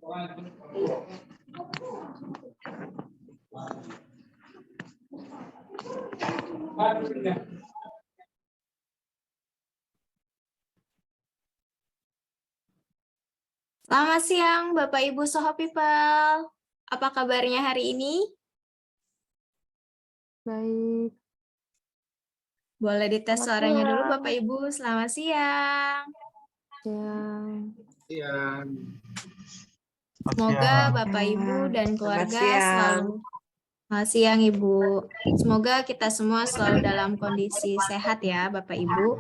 Selamat siang, Bapak Ibu Soho People. Apa kabarnya hari ini? Baik. Boleh dites Selamat suaranya dulu, siang. Bapak Ibu. Selamat siang. Siang. Semoga Bapak Ibu dan keluarga selalu. Selamat siang, Ibu. Semoga kita semua selalu dalam kondisi sehat ya, Bapak Ibu.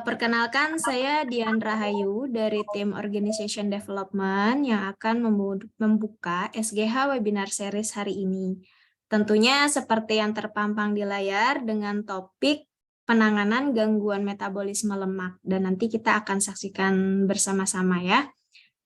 Perkenalkan, saya Dian Rahayu dari tim Organization Development yang akan membuka SGH Webinar Series hari ini. Tentunya seperti yang terpampang di layar dengan topik penanganan gangguan metabolisme lemak. Dan nanti kita akan saksikan bersama-sama ya.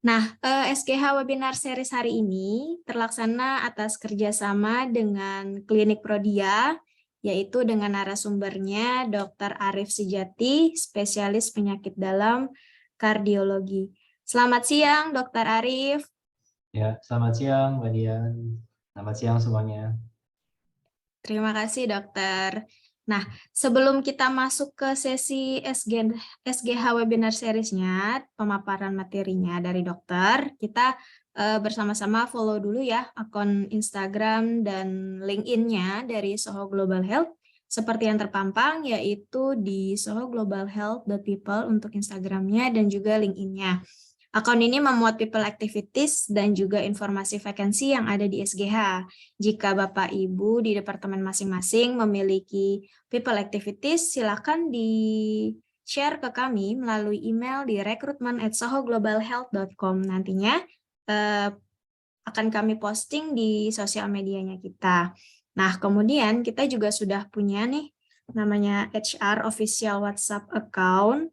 Nah, SGH Webinar Series hari ini terlaksana atas kerjasama dengan Klinik Prodia, yaitu dengan narasumbernya Dr. Arif Sijati, spesialis penyakit dalam kardiologi. Selamat siang, Dr. Arif. Ya, selamat siang, Mbak Dian. Selamat siang semuanya. Terima kasih, Dokter. Nah, sebelum kita masuk ke sesi SGH Webinar Series-nya, pemaparan materinya dari dokter, kita bersama-sama follow dulu ya akun Instagram dan LinkedIn-nya dari Soho Global Health, seperti yang terpampang, yaitu di sohoglobalhealth.people untuk Instagram-nya dan juga LinkedIn-nya. Akun ini memuat people activities dan juga informasi vakansi yang ada di SGH. Jika Bapak Ibu di departemen masing-masing memiliki people activities, silakan di-share ke kami melalui email di recruitment@sohoglobalhealth.com. Nantinya akan kami posting di sosial medianya kita. Nah, kemudian kita juga sudah punya nih namanya HR Official WhatsApp Account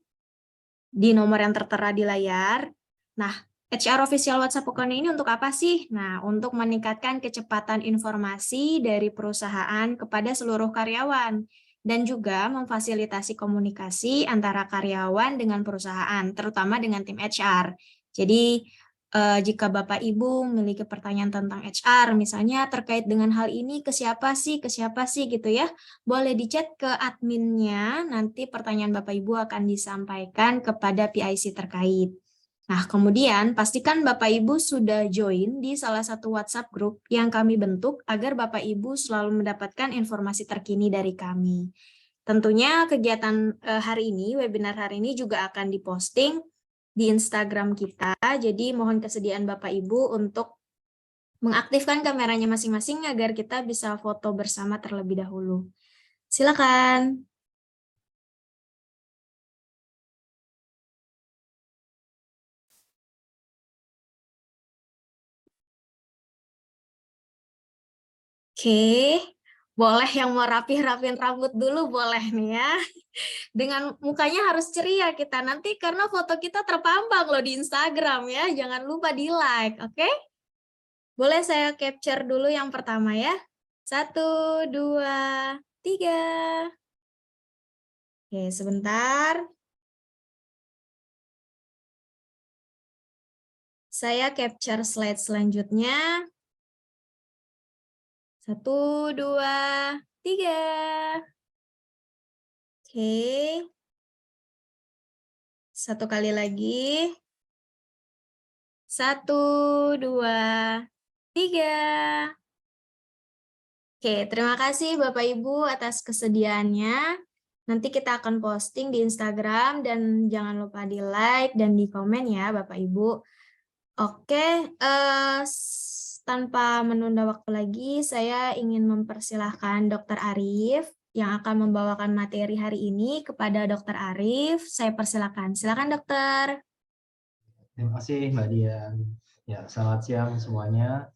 di nomor yang tertera di layar. Nah, HR Official WhatsApp Account ini untuk apa sih? Nah, untuk meningkatkan kecepatan informasi dari perusahaan kepada seluruh karyawan dan juga memfasilitasi komunikasi antara karyawan dengan perusahaan, terutama dengan tim HR. Jadi, jika Bapak Ibu memiliki pertanyaan tentang HR, misalnya terkait dengan hal ini, ke siapa sih gitu ya, boleh di-chat ke adminnya, nanti pertanyaan Bapak Ibu akan disampaikan kepada PIC terkait. Nah, kemudian pastikan Bapak Ibu sudah join di salah satu WhatsApp group yang kami bentuk agar Bapak Ibu selalu mendapatkan informasi terkini dari kami. Tentunya kegiatan hari ini, webinar hari ini juga akan diposting di Instagram kita, jadi mohon kesediaan Bapak Ibu untuk mengaktifkan kameranya masing-masing agar kita bisa foto bersama terlebih dahulu. Silakan. Oke, boleh yang mau rapih-rapihin rambut dulu boleh nih ya. Dengan mukanya harus ceria kita nanti karena foto kita terpampang loh di Instagram ya. Jangan lupa di like, oke? Boleh saya capture dulu yang pertama ya. 1, 2, 3. Oke, sebentar. Saya capture slide selanjutnya. 1, 2, 3. Oke. Satu kali lagi. 1, 2, 3. Oke, terima kasih Bapak Ibu atas kesediaannya. Nanti kita akan posting di Instagram dan jangan lupa di like dan di komen ya Bapak Ibu. Oke, tanpa menunda waktu lagi, saya ingin mempersilahkan Dr. Arif yang akan membawakan materi hari ini kepada Dr. Arif. Saya persilahkan. Silakan Dokter. Terima kasih Mbak Dian. Ya, selamat siang semuanya.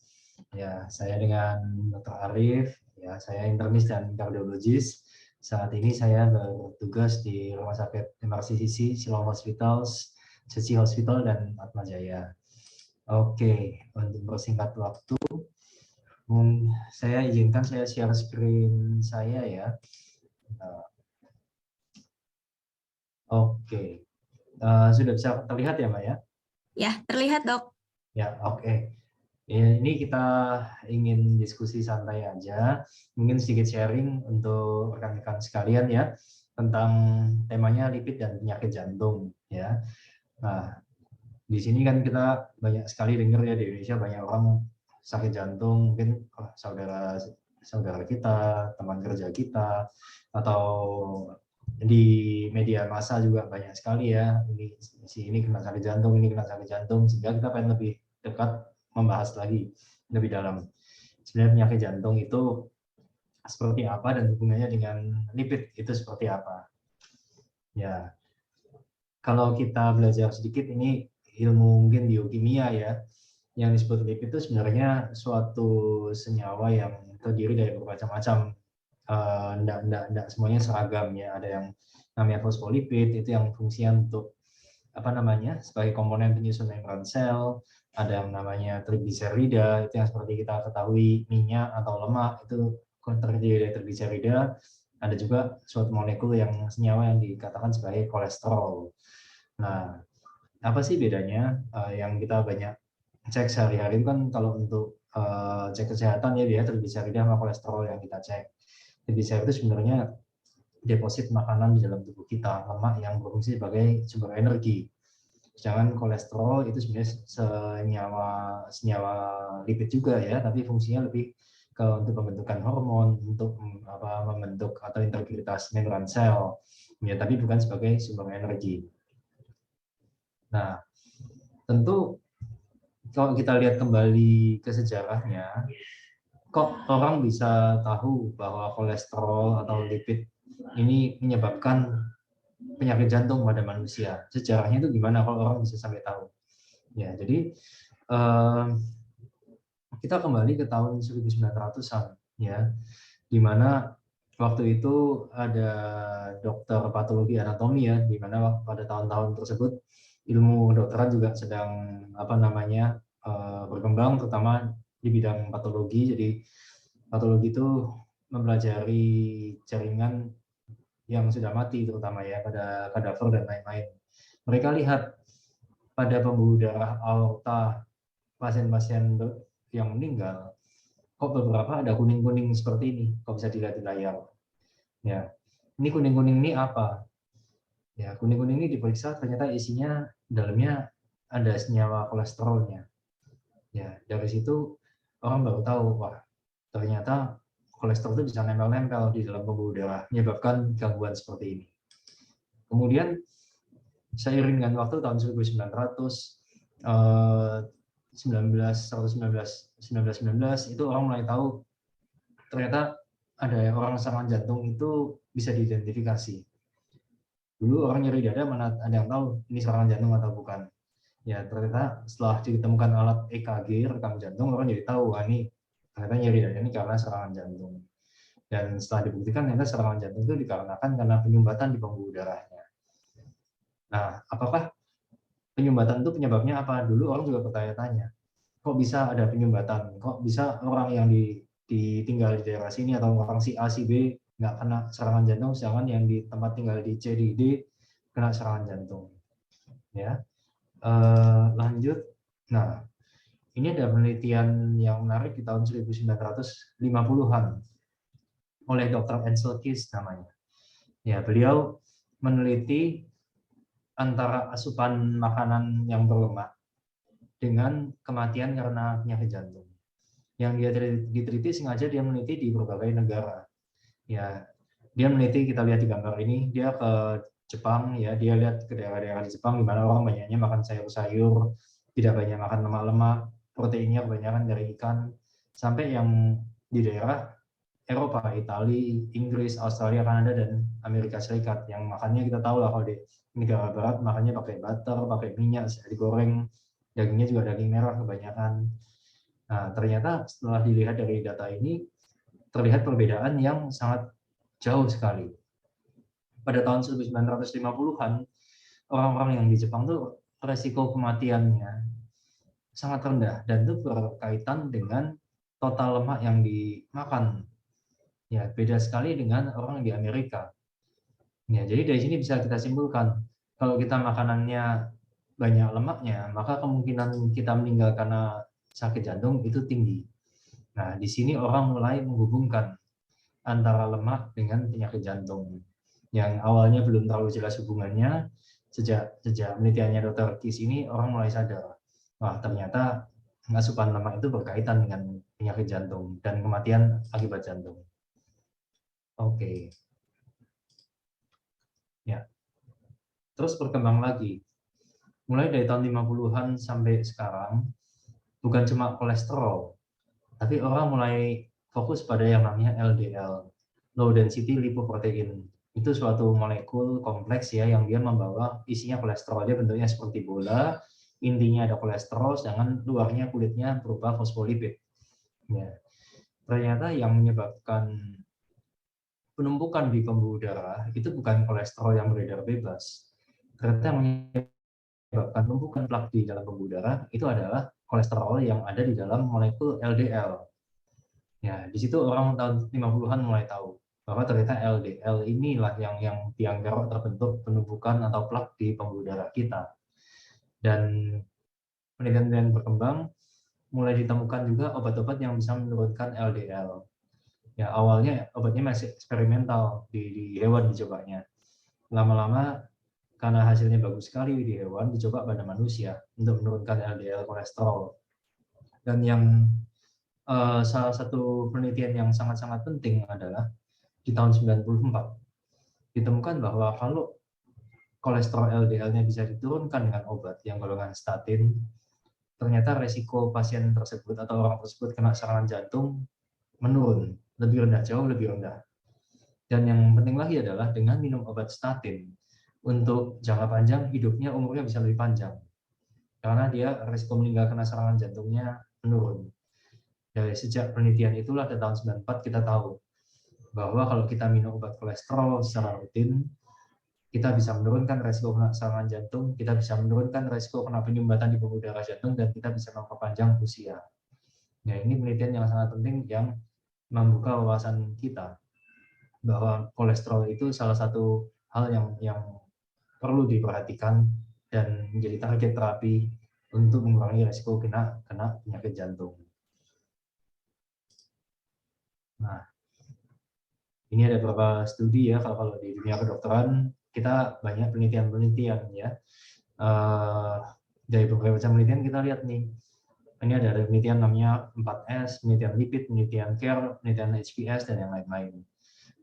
Ya, saya dengan Dr. Arif. Ya, saya internis dan kardiologis. Saat ini saya bertugas di Rumah Sakit MRCCC, Siloam Hospitals, Seci Hospital, dan Atma Jaya. Oke, untuk bersingkat waktu, saya izinkan saya share screen saya ya. Oke, sudah bisa terlihat ya Mbak ya? Ya, terlihat dok. Ya, oke. Ya, ini kita ingin diskusi santai aja, mungkin sedikit sharing untuk rekan-rekan sekalian ya, tentang temanya lipid dan penyakit jantung ya. Nah, di sini kan kita banyak sekali dengar ya, di Indonesia banyak orang sakit jantung, mungkin saudara saudara kita, teman kerja kita, atau di media massa juga banyak sekali ya, ini si ini kena sakit jantung, ini kena sakit jantung, sehingga kita pengen lebih dekat membahas lagi lebih dalam sebenarnya penyakit jantung itu seperti apa dan hubungannya dengan lipid itu seperti apa. Ya, kalau kita belajar sedikit ini ilmu mungkin biokimia ya, yang disebut lipid itu sebenarnya suatu senyawa yang terdiri dari bermacam-macam. Enggak semuanya seragam ya. Ada yang namanya fosfolipid, itu yang fungsinya untuk apa namanya sebagai komponen penyusun membran sel. Ada yang namanya trigliserida, itu yang seperti kita ketahui minyak atau lemak itu terdiri dari trigliserida. Ada juga suatu molekul yang senyawa yang dikatakan sebagai kolesterol. Nah, apa sih bedanya yang kita banyak cek sehari-hari kan kalau untuk cek kesehatan ya dia trigliserida sama kolesterol yang kita cek. Trigliserida itu sebenarnya deposit makanan di dalam tubuh kita, lemak yang berfungsi sebagai sumber energi. Sedangkan kolesterol itu sebenarnya senyawa lipid juga ya, tapi fungsinya lebih untuk pembentukan hormon, untuk membentuk atau integritas membran sel, ya, tapi bukan sebagai sumber energi. Nah, tentu kalau kita lihat kembali ke sejarahnya, kok orang bisa tahu bahwa kolesterol atau lipid ini menyebabkan penyakit jantung pada manusia? Sejarahnya itu gimana kalau orang bisa sampai tahu? Ya, jadi kita kembali ke tahun 1900-an ya, di mana waktu itu ada dokter patologi anatomi ya, di mana pada tahun-tahun tersebut ilmu kedokteran juga sedang berkembang, terutama di bidang patologi. Jadi patologi itu mempelajari jaringan yang sudah mati, terutama ya pada kadaver dan lain-lain. Mereka lihat pada pembuluh darah aorta pasien-pasien yang meninggal, kok beberapa ada kuning-kuning seperti ini, kok bisa dilihat di layar. Ya, ini kuning-kuning ini apa? Ya, kuning-kuning ini diperiksa, ternyata isinya dalamnya ada senyawa kolesterolnya. Ya, dari situ orang baru tahu, wah ternyata kolesterol itu bisa nempel-nempel di dalam pembuluh darah, menyebabkan gangguan seperti ini. Kemudian seiring dengan waktu tahun 1919 itu orang mulai tahu ternyata ada orang serangan jantung itu bisa diidentifikasi. Dulu orang nyeri dada mana ada yang tahu ini serangan jantung atau bukan. Ya ternyata setelah ditemukan alat EKG rekam jantung, orang jadi tahu ini ternyata nyeri dada ini karena serangan jantung. Dan setelah dibuktikan ternyata serangan jantung itu dikarenakan karena penyumbatan di pembuluh darahnya. Nah, apakah penyumbatan itu penyebabnya apa? Dulu orang juga bertanya-tanya, kok bisa ada penyumbatan? Kok bisa orang yang ditinggal di daerah sini atau orang si A, si B nggak kena serangan jantung, sedangkan yang di tempat tinggal di C, di D kena serangan jantung? Ya, lanjut. Nah, ini ada penelitian yang menarik di tahun 1950-an oleh Dr. Ansel Keys namanya. Ya, beliau meneliti antara asupan makanan yang berlemak dengan kematian karena penyakit jantung. Yang dia diteliti sengaja dia meneliti di berbagai negara. Ya, dia meneliti, kita lihat di gambar ini, dia ke Jepang ya, dia lihat ke daerah-daerah di Jepang di mana orang banyaknya makan sayur-sayur, tidak banyak makan lemak-lemak, proteinnya kebanyakan dari ikan, sampai yang di daerah Eropa, Italia, Inggris, Australia, Kanada, dan Amerika Serikat. Yang makannya kita tahu lah kalau di negara barat makannya pakai butter, pakai minyak, digoreng, dagingnya juga daging merah kebanyakan. Nah, ternyata setelah dilihat dari data ini, terlihat perbedaan yang sangat jauh sekali. Pada tahun 1950-an, orang-orang yang di Jepang tuh resiko kematiannya sangat rendah, dan itu berkaitan dengan total lemak yang dimakan. Ya, beda sekali dengan orang di Amerika. Ya, jadi dari sini bisa kita simpulkan, kalau kita makanannya banyak lemaknya, maka kemungkinan kita meninggal karena sakit jantung itu tinggi. Nah, di sini orang mulai menghubungkan antara lemak dengan penyakit jantung. Yang awalnya belum terlalu jelas hubungannya, sejak penelitiannya Dr. Kis ini orang mulai sadar, wah ternyata asupan lemak itu berkaitan dengan penyakit jantung dan kematian akibat jantung. Oke. Ya. Terus berkembang lagi. Mulai dari tahun 50-an sampai sekarang, bukan cuma kolesterol, tapi orang mulai fokus pada yang namanya LDL, low density lipoprotein. Itu suatu molekul kompleks ya yang dia membawa isinya kolesterol. Dia bentuknya seperti bola, intinya ada kolesterol, sedangkan luarnya kulitnya berupa fosfolipid. Ya. Ternyata yang menyebabkan penumpukan di pembuluh darah itu bukan kolesterol yang beredar bebas. Ternyata yang menyebabkan penumpukan plak di dalam pembuluh darah itu adalah kolesterol yang ada di dalam molekul LDL. Ya, di situ orang tahun 50-an mulai tahu bahwa ternyata LDL inilah yang tiang kerok terbentuk penumpukan atau plak di pembuluh darah kita. Dan penelitian berkembang mulai ditemukan juga obat-obat yang bisa menurunkan LDL. Ya, awalnya obatnya masih eksperimental di hewan dicobanya. Lama-lama karena hasilnya bagus sekali di hewan, dicoba pada manusia untuk menurunkan LDL kolesterol. Dan yang salah satu penelitian yang sangat-sangat penting adalah di tahun 94 ditemukan bahwa kalau kolesterol LDL-nya bisa diturunkan dengan obat yang golongan statin, ternyata resiko pasien tersebut atau orang tersebut kena serangan jantung menurun, lebih rendah, jauh lebih rendah. Dan yang penting lagi adalah dengan minum obat statin, untuk jangka panjang hidupnya umurnya bisa lebih panjang. Karena dia resiko meninggal karena serangan jantungnya menurun. Dari sejak penelitian itulah di tahun 94 kita tahu bahwa kalau kita minum obat kolesterol secara rutin, kita bisa menurunkan resiko kena serangan jantung, kita bisa menurunkan resiko kena penyumbatan di pembuluh darah jantung, dan kita bisa memperpanjang usia. Nah, ini penelitian yang sangat penting yang membuka wawasan kita bahwa kolesterol itu salah satu hal yang perlu diperhatikan dan menjadi target terapi untuk mengurangi resiko kena penyakit jantung. Nah, ini ada beberapa studi ya, kalau di dunia kedokteran kita banyak penelitian ya. Dari beberapa macam penelitian kita lihat nih, ini ada penelitian namanya 4S, penelitian lipid, penelitian care, penelitian HPS, dan yang lain-lain.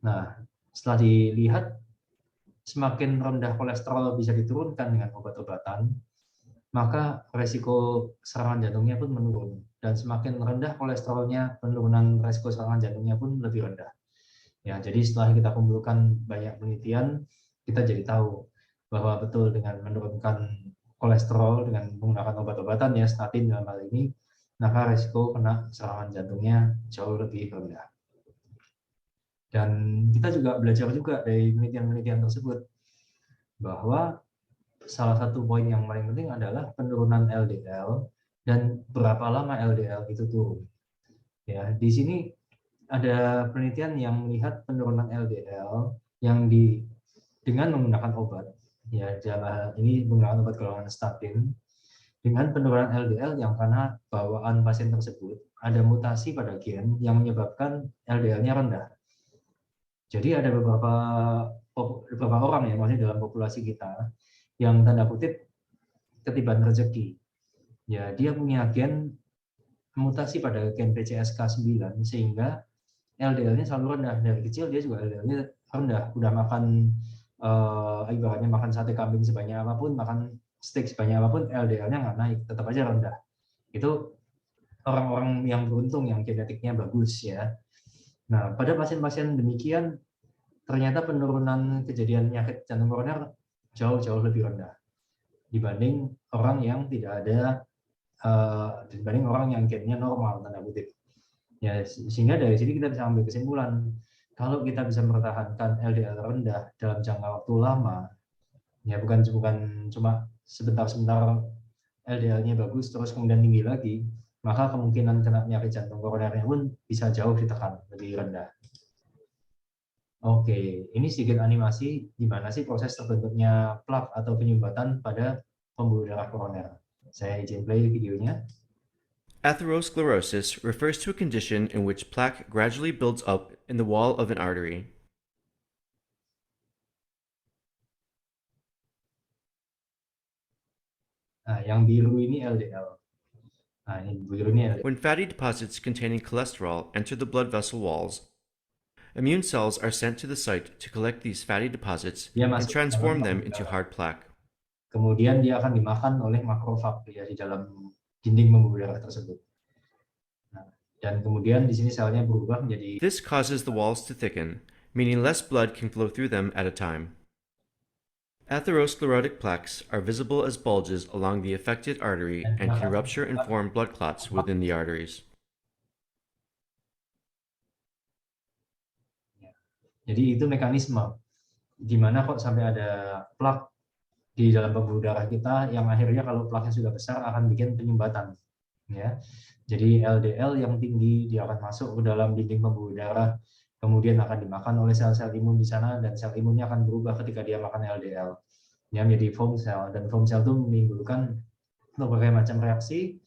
Nah, setelah dilihat semakin rendah kolesterol bisa diturunkan dengan obat-obatan, maka resiko serangan jantungnya pun menurun. Dan semakin rendah kolesterolnya, penurunan resiko serangan jantungnya pun lebih rendah. Ya, jadi setelah kita kumpulkan banyak penelitian, kita jadi tahu bahwa betul dengan menurunkan kolesterol dengan menggunakan obat-obatan ya, statin dalam hal ini, maka resiko kena serangan jantungnya jauh lebih rendah. Dan kita juga belajar juga dari penelitian-penelitian tersebut bahwa salah satu poin yang paling penting adalah penurunan LDL dan berapa lama LDL itu turun. Ya, di sini ada penelitian yang melihat penurunan LDL yang dengan menggunakan obat. Ya, ini menggunakan obat golongan statin dengan penurunan LDL yang karena bawaan pasien tersebut ada mutasi pada gen yang menyebabkan LDL-nya rendah. Jadi ada beberapa orang ya, maksudnya dalam populasi kita yang tanda kutip ketiban rezeki. Ya, dia punya gen mutasi pada gen PCSK9 sehingga LDL-nya selalu rendah. Dari kecil dia juga LDL-nya rendah. Udah makan ibaratnya makan sate kambing sebanyak apapun, makan steak sebanyak apapun, LDL-nya nggak naik, tetap aja rendah. Itu orang-orang yang beruntung yang genetiknya bagus ya. Nah, pada pasien-pasien demikian ternyata penurunan kejadian penyakit jantung koroner jauh-jauh lebih rendah dibanding orang yang tidak ada dibanding orang yang gennya normal tanda kutip. Ya, sehingga dari sini kita bisa ambil kesimpulan kalau kita bisa mempertahankan LDL rendah dalam jangka waktu lama, ya bukan cuma sebentar-sebentar LDL-nya bagus terus kemudian tinggi lagi, maka kemungkinan kena penyakit jantung koronernya pun bisa jauh ditekan, lebih rendah. Oke, ini sedikit animasi gimana sih proses terbentuknya plak atau penyumbatan pada pembuluh darah koroner. Saya izin play videonya. Atherosclerosis refers to a condition in which plaque gradually builds up in the wall of an artery. Nah, yang biru ini LDL. Nah, ini biru ini LDL. When fatty deposits containing cholesterol enter the blood vessel walls, immune cells are sent to the site to collect these fatty deposits Dia and masuk ke transform dalam them pembuluh into darah. hard plaque. Kemudian dia akan dimakan oleh makrofag ya di dalam dinding pembuluh darah tersebut. Nah, dan kemudian di sini selnya berubah menjadi. This causes the walls to thicken, meaning less blood can flow through them at a time. Atherosclerotic plaques are visible as bulges along the affected artery and can rupture and form blood clots within the arteries. Jadi itu mekanisme di mana kok sampai ada plak di dalam pembuluh darah kita yang akhirnya kalau plaknya sudah besar akan bikin penyumbatan ya. Jadi LDL yang tinggi dia akan masuk ke dalam dinding pembuluh darah, kemudian akan dimakan oleh sel-sel imun di sana dan sel imunnya akan berubah ketika dia makan LDL. Yang menjadi foam cell, dan foam cell itu menimbulkan berbagai macam reaksi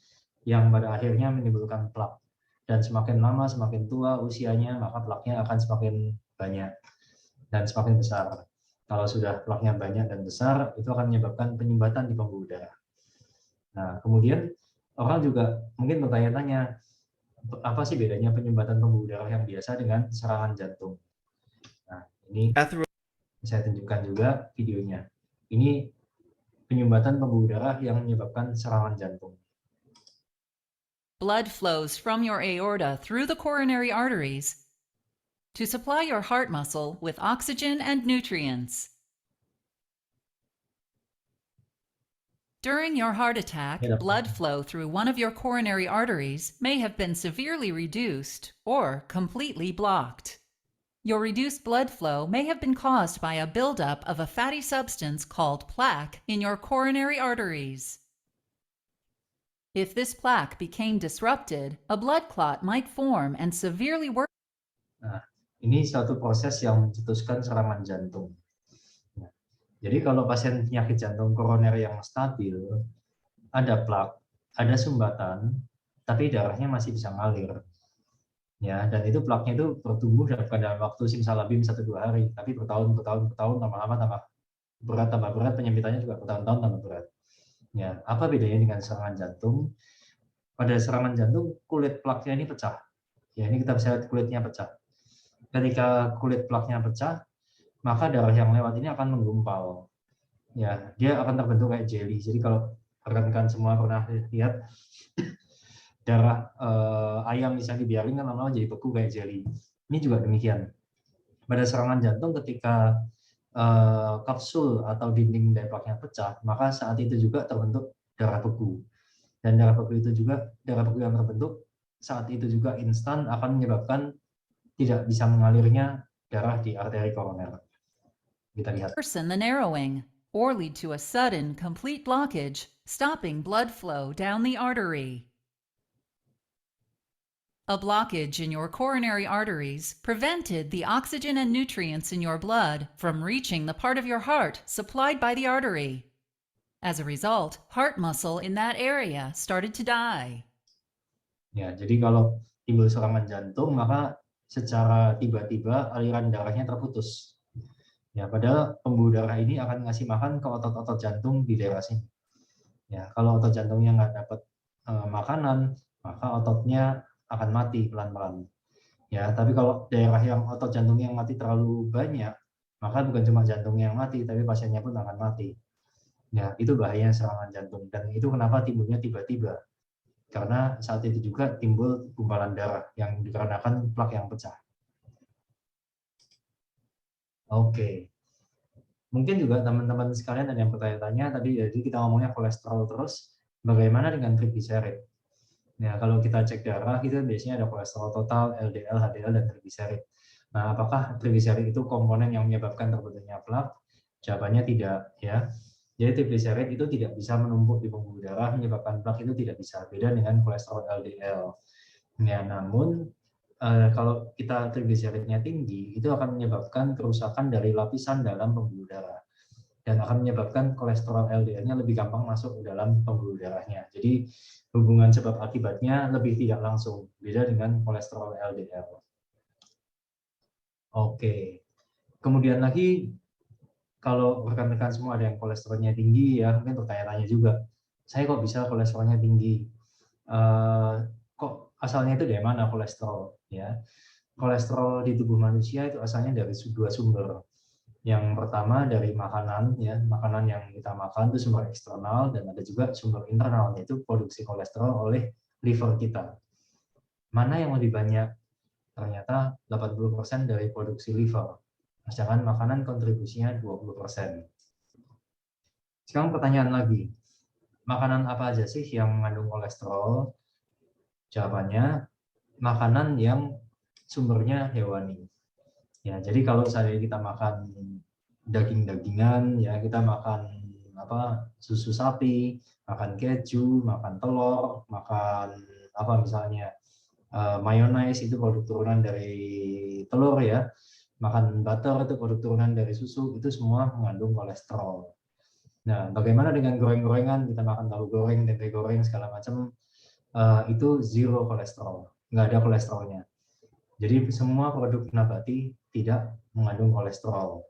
yang pada akhirnya menimbulkan plak. Dan semakin lama, semakin tua usianya, maka plaknya akan semakin banyak dan semakin besar. Kalau sudah plaknya banyak dan besar, itu akan menyebabkan penyumbatan di pembuluh darah. Nah, kemudian orang juga mungkin bertanya-tanya, apa sih bedanya penyumbatan pembuluh darah yang biasa dengan serangan jantung? Nah, ini saya tunjukkan juga videonya. Ini penyumbatan pembuluh darah yang menyebabkan serangan jantung. Blood flows from your aorta through the coronary arteries to supply your heart muscle with oxygen and nutrients. During your heart attack, blood flow through one of your coronary arteries may have been severely reduced or completely blocked. Your reduced blood flow may have been caused by a buildup of a fatty substance called plaque in your coronary arteries. If this plaque became disrupted, a blood clot might form and severely worsen. Nah, ini suatu proses yang mencetuskan serangan jantung. Nah, jadi kalau pasien penyakit jantung koroner yang stabil, ada plak, ada sumbatan, tapi darahnya masih bisa ngalir. Ya, dan itu plaknya itu bertumbuh dalam waktu simsalabim 1-2 hari, tapi bertahun lama-lama tambah berat, penyempitannya juga bertahun-tahun tambah berat. Ya, apa bedanya dengan serangan jantung? Pada serangan jantung kulit plaknya ini pecah. Ya, ini kita bisa lihat kulitnya pecah. Ketika kulit plaknya pecah, maka darah yang lewat ini akan menggumpal. Ya, dia akan terbentuk kayak jelly. Jadi kalau rekan-rekan semua pernah lihat darah ayam misalnya dibiarin kan lama-lama jadi beku kayak jelly. Ini juga demikian. Pada serangan jantung ketika kapsul atau dinding dari plaknya pecah, maka saat itu juga terbentuk darah beku. Dan darah beku yang terbentuk saat itu juga instan akan menyebabkan tidak bisa mengalirnya darah di arteri koroner. Kita lihat. Worsen the narrowing or lead to a sudden complete blockage, stopping blood flow down the artery. A blockage in your coronary arteries prevented the oxygen and nutrients in your blood from reaching the part of your heart supplied by the artery. As a result, heart muscle in that area started to die. Ya, jadi kalau timbul serangan jantung, maka secara tiba-tiba aliran darahnya terputus. Ya, padahal pembuluh darah ini akan ngasih makan ke otot-otot jantung di daerah sini. Ya, kalau otot jantungnya nggak dapat makanan, maka ototnya akan mati pelan-pelan. Ya, tapi kalau daerah yang otot jantungnya yang mati terlalu banyak, maka bukan cuma jantungnya yang mati, tapi pasiennya pun akan mati. Ya, itu bahaya serangan jantung, dan itu kenapa timbulnya tiba-tiba. Karena saat itu juga timbul gumpalan darah yang dikarenakan plak yang pecah. Oke. Mungkin juga teman-teman sekalian ada yang bertanya-tanya, tadi jadi kita ngomongnya kolesterol terus, bagaimana dengan trigliserid? Ya, kalau kita cek darah, itu biasanya ada kolesterol total, LDL, HDL, dan trigliserid. Nah, apakah trigliserid itu komponen yang menyebabkan terbentuknya plak? Jawabannya tidak, ya. Jadi trigliserid itu tidak bisa menumpuk di pembuluh darah, menyebabkan plak itu tidak bisa. Beda dengan kolesterol LDL. Ya, namun kalau kita trigliseridnya tinggi, itu akan menyebabkan kerusakan dari lapisan dalam pembuluh darah. dan akan menyebabkan kolesterol LDL-nya lebih gampang masuk ke dalam pembuluh darahnya. Jadi hubungan sebab akibatnya lebih tidak langsung, beda dengan kolesterol LDL. Oke, kemudian lagi kalau rekan-rekan semua ada yang kolesterolnya tinggi ya, mungkin bertanya-tanya juga, saya kok bisa kolesterolnya tinggi? Kok asalnya itu dari mana kolesterol? Ya, kolesterol di tubuh manusia itu asalnya dari dua sumber. Yang pertama dari makanan, ya, makanan yang kita makan itu sumber eksternal, dan ada juga sumber internal, yaitu produksi kolesterol oleh liver kita. Mana yang lebih banyak? Ternyata 80% dari produksi liver. Sedangkan makanan kontribusinya 20%. Sekarang pertanyaan lagi, makanan apa aja sih yang mengandung kolesterol? Jawabannya, makanan yang sumbernya hewani. Ya, jadi kalau misalnya kita makan daging-dagingan, ya kita makan susu sapi, makan keju, makan telur, makan misalnya mayonaise itu produk turunan dari telur ya, makan butter itu produk turunan dari susu, itu semua mengandung kolesterol. Nah, bagaimana dengan goreng-gorengan? Kita makan tahu goreng, tempe goreng, segala macam, itu zero kolesterol, nggak ada kolesterolnya. Jadi semua produk nabati tidak mengandung kolesterol.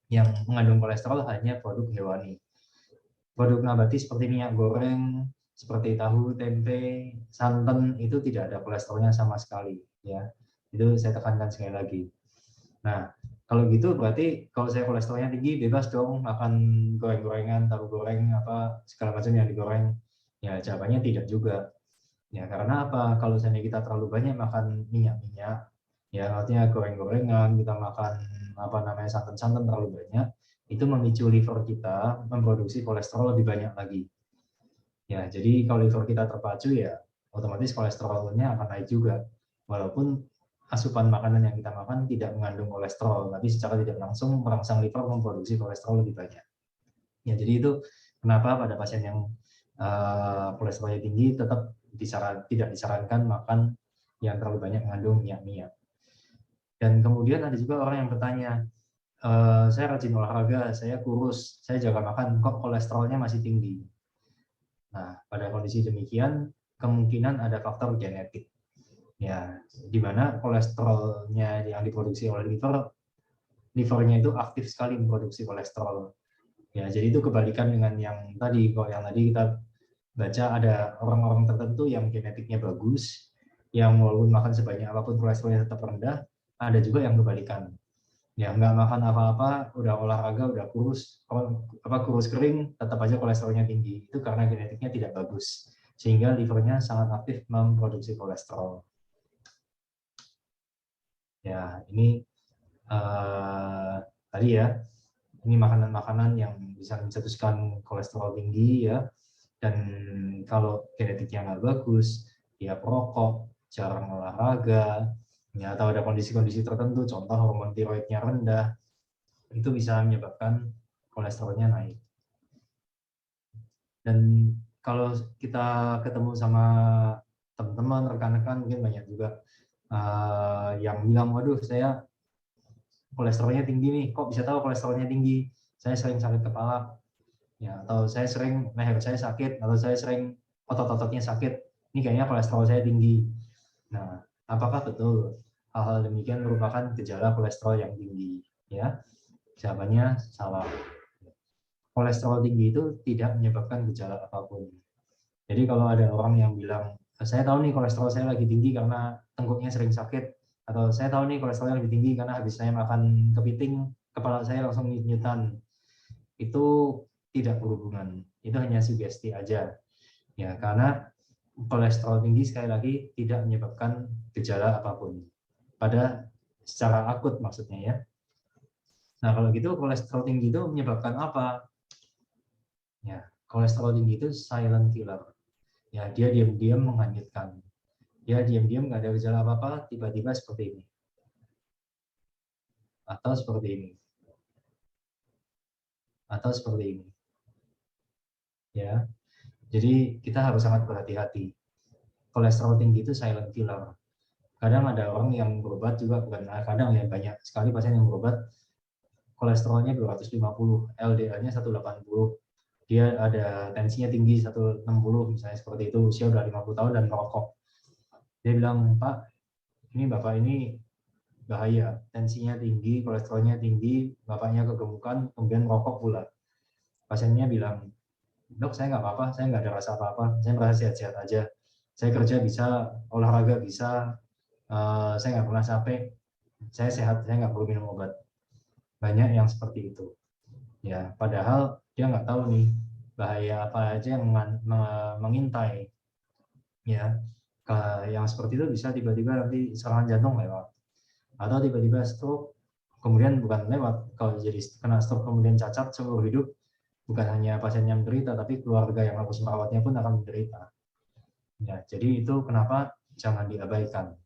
Yang mengandung kolesterol hanya produk hewani. Produk nabati seperti minyak goreng, seperti tahu, tempe, santan itu tidak ada kolesterolnya sama sekali, ya. Itu saya tekankan sekali lagi. Nah, kalau gitu berarti kalau saya kolesterolnya tinggi, bebas dong makan goreng-gorengan, tahu goreng, segala macam yang digoreng. Ya, jawabannya tidak juga. Ya, karena apa? Kalau misalnya kita terlalu banyak makan minyak-minyak, ya artinya goreng-gorengan, kita makan santan-santan terlalu banyak, itu memicu liver kita memproduksi kolesterol lebih banyak lagi. Ya, jadi kalau liver kita terpacu, ya otomatis kolesterolnya akan naik juga. Walaupun asupan makanan yang kita makan tidak mengandung kolesterol, tapi secara tidak langsung merangsang liver memproduksi kolesterol lebih banyak. Ya, jadi itu kenapa pada pasien yang kolesterolnya tinggi tetap tidak disarankan makan yang terlalu banyak mengandung minyak-minyak. Dan kemudian ada juga orang yang bertanya, saya rajin olahraga, saya kurus, saya jaga makan, kok kolesterolnya masih tinggi? Nah, pada kondisi demikian, kemungkinan ada faktor genetik. Ya, di mana kolesterolnya yang diproduksi oleh livernya itu aktif sekali memproduksi kolesterol. Ya, jadi itu kebalikan dengan yang tadi. Kalau yang tadi kita baca ada orang-orang tertentu yang genetiknya bagus, yang walaupun makan sebanyak apapun kolesterolnya tetap rendah. Ada juga yang kebalikan. Ya, nggak makan apa-apa, udah olahraga, udah kurus kering, tetap aja kolesterolnya tinggi. Itu karena genetiknya tidak bagus, sehingga livernya sangat aktif memproduksi kolesterol. Ya, ini tadi ya, ini makanan-makanan yang bisa mencetuskan kolesterol tinggi ya. Dan kalau genetiknya nggak bagus, ya perokok, jarang olahraga, ya, atau ada kondisi-kondisi tertentu, contoh hormon tiroidnya rendah, itu bisa menyebabkan kolesterolnya naik. Dan kalau kita ketemu sama teman-teman, rekan-rekan, mungkin banyak juga yang bilang, waduh saya kolesterolnya tinggi nih, kok bisa tahu kolesterolnya tinggi? Saya sering sakit kepala, ya, atau saya sering leher saya sakit, atau saya sering otot-ototnya sakit, ini kayaknya kolesterol saya tinggi. Nah, apakah betul hal-hal demikian merupakan gejala kolesterol yang tinggi? Ya, jawabannya salah. Kolesterol tinggi itu tidak menyebabkan gejala apapun. Jadi kalau ada orang yang bilang, saya tahu nih kolesterol saya lagi tinggi karena tengkuknya sering sakit, atau saya tahu nih kolesterolnya lebih tinggi karena habis saya makan kepiting, kepala saya langsung nyut-nyutan, itu tidak berhubungan. Itu hanya sugesti aja. Ya, karena kolesterol tinggi sekali lagi tidak menyebabkan gejala apapun. Pada secara akut maksudnya ya. Nah, kalau gitu kolesterol tinggi itu menyebabkan apa? Ya, kolesterol tinggi itu silent killer. Ya, dia diam-diam menghanyutkan. Dia diam-diam nggak ada gejala apa-apa, tiba-tiba seperti ini. Atau seperti ini. Atau seperti ini. Ya. Jadi kita harus sangat berhati-hati. Kolesterol tinggi itu silent killer. Kadang ada orang yang berobat juga, bukan kadang ya, banyak sekali pasien yang berobat kolesterolnya 250, LDL-nya 180, dia ada tensinya tinggi 160 misalnya seperti itu, usia udah 50 tahun dan merokok. Dia bilang, Pak, ini Bapak ini bahaya, tensinya tinggi, kolesterolnya tinggi, bapaknya kegemukan, kemudian merokok pula. Pasiennya bilang, Dok, saya nggak apa-apa, saya nggak ada rasa apa-apa, saya merasa sehat-sehat aja. Saya kerja bisa, olahraga bisa, saya nggak pernah capek, saya sehat, saya nggak perlu minum obat. Banyak yang seperti itu. Ya, padahal dia nggak tahu nih bahaya apa aja yang mengintai. Ya, yang seperti itu bisa tiba-tiba nanti serangan jantung lewat, atau tiba-tiba stroke, kemudian bukan lewat, kalau jadi kena stroke kemudian cacat seumur hidup, bukan hanya pasien yang menderita, tapi keluarga yang harus merawatnya pun akan menderita. Ya, jadi itu kenapa jangan diabaikan.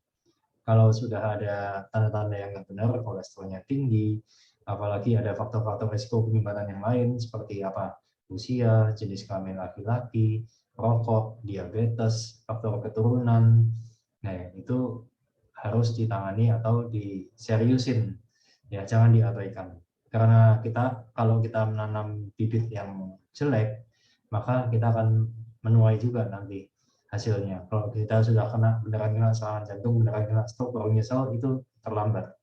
Kalau sudah ada tanda-tanda yang nggak benar, kolesterolnya tinggi, apalagi ada faktor-faktor risiko penyumbatan yang lain seperti apa, usia, jenis kelamin laki-laki, rokok, diabetes, faktor keturunan, nah itu harus ditangani atau diseriusin, ya jangan diabaikan. Karena kalau kita menanam bibit yang jelek, maka kita akan menuai juga nanti hasilnya. Kalau kita sudah beneran kena serangan jantung, beneran kena stroke, baru nyesel, itu terlambat.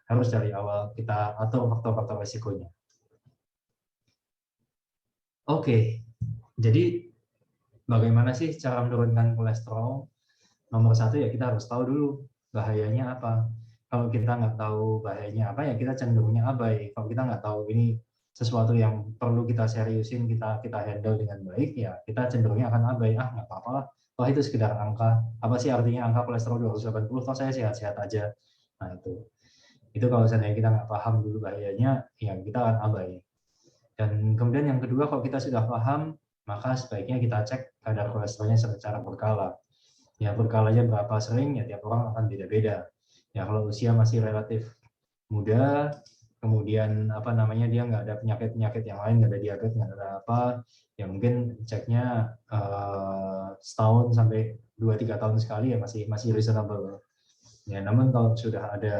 Harus dari awal kita atur faktor-faktor resikonya. Oke, jadi bagaimana sih cara menurunkan kolesterol? Nomor satu ya kita harus tahu dulu bahayanya apa. Kalau kita nggak tahu bahayanya apa, ya kita cenderungnya abai. Kalau kita nggak tahu ini sesuatu yang perlu kita seriusin, kita handle dengan baik, ya kita cenderungnya akan abai. Nggak apa-apa lah. Toh itu sekedar angka. Apa sih artinya angka kolesterol 280? Toh saya sehat-sehat aja. Nah itu kalau seandainya kita nggak paham dulu bahayanya, ya kita akan abai. Dan kemudian yang kedua, kalau kita sudah paham, maka sebaiknya kita cek kadar kolesterolnya secara berkala. Ya berkalanya berapa sering, ya tiap orang akan beda-beda. Ya kalau usia masih relatif muda, kemudian dia nggak ada penyakit-penyakit yang lain, nggak ada diabetes, nggak ada apa, ya mungkin ceknya setahun sampai 2-3 tahun sekali, ya masih reasonable. Ya namun kalau sudah ada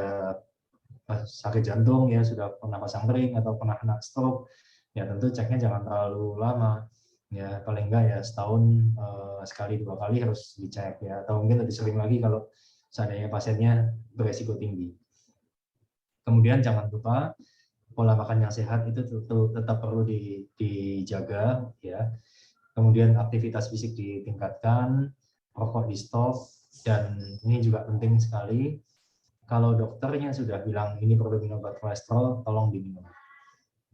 sakit jantung, ya sudah pernah pasang ring atau pernah kena stroke, ya tentu ceknya jangan terlalu lama. Ya paling enggak ya setahun sekali 2 kali harus dicek, ya atau mungkin lebih sering lagi kalau seandainya pasiennya beresiko tinggi. Kemudian jangan lupa pola makan yang sehat itu tetap perlu dijaga, ya. Kemudian aktivitas fisik ditingkatkan, rokok di stop, dan ini juga penting sekali, kalau dokternya sudah bilang ini perlu minum obat kolesterol, tolong diminum,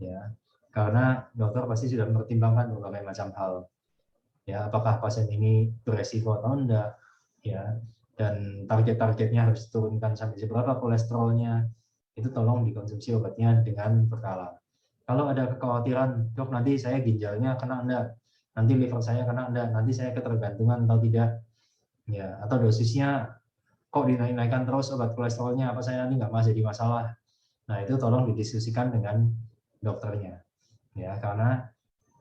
ya. Karena dokter pasti sudah mempertimbangkan berbagai macam hal, ya apakah pasien ini beresiko atau enggak, ya, dan targetnya harus diturunkan sampai seberapa kolesterolnya, itu tolong dikonsumsi obatnya dengan berkala. Kalau ada kekhawatiran, dok nanti saya ginjalnya kena enggak, nanti liver saya kena enggak, nanti saya ketergantungan atau tidak, ya, atau dosisnya kok dinaik-naikkan terus obat kolesterolnya, apa saya nanti nggak jadi masalah. Nah itu tolong didiskusikan dengan dokternya. Ya, karena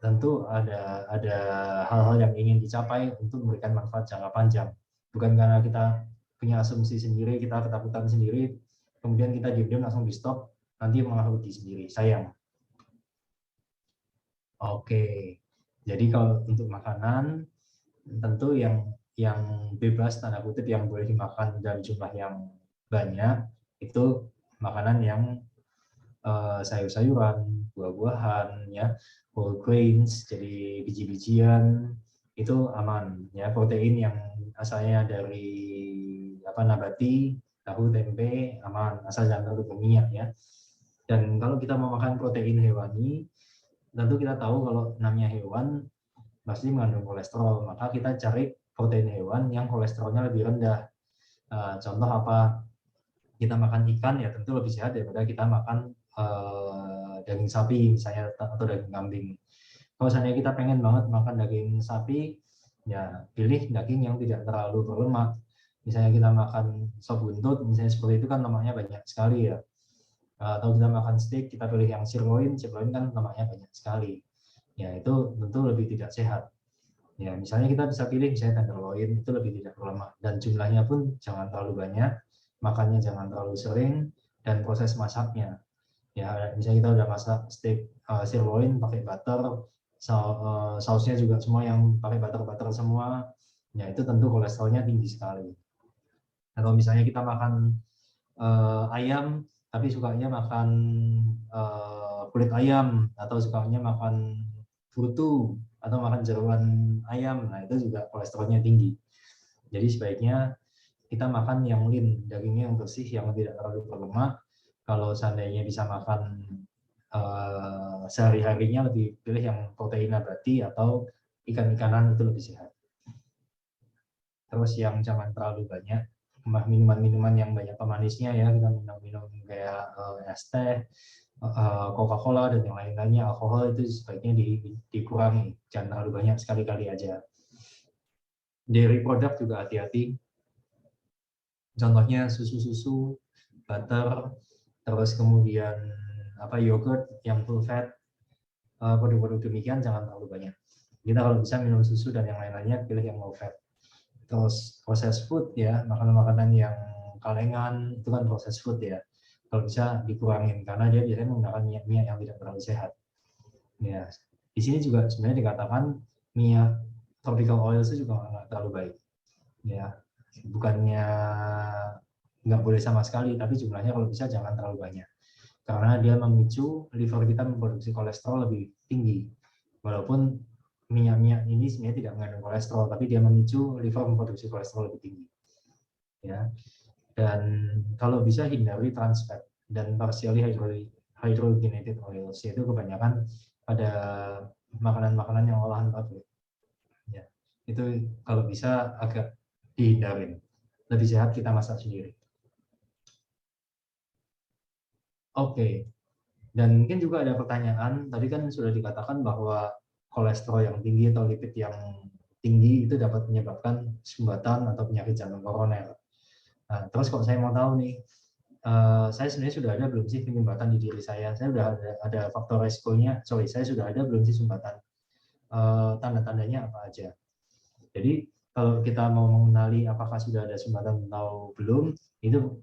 tentu ada hal-hal yang ingin dicapai untuk memberikan manfaat jangka panjang. Bukan karena kita punya asumsi sendiri, kita ketakutan sendiri, kemudian kita diam-diam langsung di stop, nanti malah rugi sendiri, sayang. Oke, jadi kalau untuk makanan, tentu yang bebas tanda kutip yang boleh dimakan dalam jumlah yang banyak itu makanan yang sayur-sayuran, buah-buahan, ya, whole grains, jadi biji-bijian itu aman, ya, protein yang asalnya dari nabati, tahu, tempe aman, asal jangan terlalu berminyak, ya. Dan kalau kita mau makan protein hewani, tentu kita tahu kalau namanya hewan pasti mengandung kolesterol, maka kita cari protein hewan yang kolesterolnya lebih rendah. Contoh apa? Kita makan ikan, ya tentu lebih sehat daripada kita makan daging sapi misalnya atau daging kambing. Kalau seandainya kita pengen banget makan daging sapi, ya pilih daging yang tidak terlalu berlemak. Misalnya kita makan sop buntut, misalnya seperti itu kan lemaknya banyak sekali, ya. Atau kita makan steak, kita pilih yang sirloin kan lemaknya banyak sekali. Ya itu tentu lebih tidak sehat. Ya misalnya kita bisa pilih misalnya tenderloin, itu lebih tidak berlemak dan jumlahnya pun jangan terlalu banyak, makannya jangan terlalu sering, dan proses masaknya Ya, misalnya kita udah masak steak sirloin pakai butter, sausnya juga semua yang pakai butter semua, ya itu tentu kolesterolnya tinggi sekali. Atau misalnya kita makan ayam, tapi sukanya makan kulit ayam, atau sukanya makan futu, atau makan jeroan ayam, nah itu juga kolesterolnya tinggi. Jadi sebaiknya kita makan yang lean, dagingnya yang bersih, yang tidak terlalu berlemak. Kalau seandainya bisa makan sehari-harinya, lebih pilih yang protein nabati atau ikan-ikanan, itu lebih sehat. Terus yang jangan terlalu banyak minuman-minuman yang banyak pemanisnya ya, kita minum kayak es teh, Coca-Cola dan yang lain-lainnya, alkohol itu sebaiknya dikurangi, jangan terlalu banyak, sekali-kali aja. Dairy product juga hati-hati. Contohnya susu-susu, butter, terus kemudian yogurt yang full fat, produk-produk demikian jangan terlalu banyak. Kita kalau bisa minum susu dan yang lain-lainnya pilih yang low fat. Terus processed food ya, makanan-makanan yang kalengan itu kan processed food ya. Kalau bisa dikurangin karena dia biasanya menggunakan minyak yang tidak terlalu sehat. Ya, di sini juga sebenarnya dikatakan minyak tropical oil itu juga nggak terlalu baik. Ya, bukannya nggak boleh sama sekali, tapi jumlahnya kalau bisa jangan terlalu banyak. Karena dia memicu liver kita memproduksi kolesterol lebih tinggi. Walaupun minyak-minyak ini sebenarnya tidak mengandung kolesterol, tapi dia memicu liver memproduksi kolesterol lebih tinggi. Ya. Dan kalau bisa hindari trans fat dan partially hydrogenated oils, yaitu kebanyakan pada makanan-makanan yang olahan pabrik. Ya. Itu kalau bisa agak dihindarin. Lebih sehat kita masak sendiri. Oke. Dan mungkin juga ada pertanyaan, tadi kan sudah dikatakan bahwa kolesterol yang tinggi atau lipid yang tinggi itu dapat menyebabkan sumbatan atau penyakit jantung koroner. Nah, terus kalau saya mau tahu nih, saya sebenarnya sudah ada belum sih penyumbatan di diri saya? Saya sudah ada faktor resikonya, saya sudah ada belum sih sumbatan? Tanda-tandanya apa aja? Jadi kalau kita mau mengenali apakah sudah ada sumbatan atau belum, itu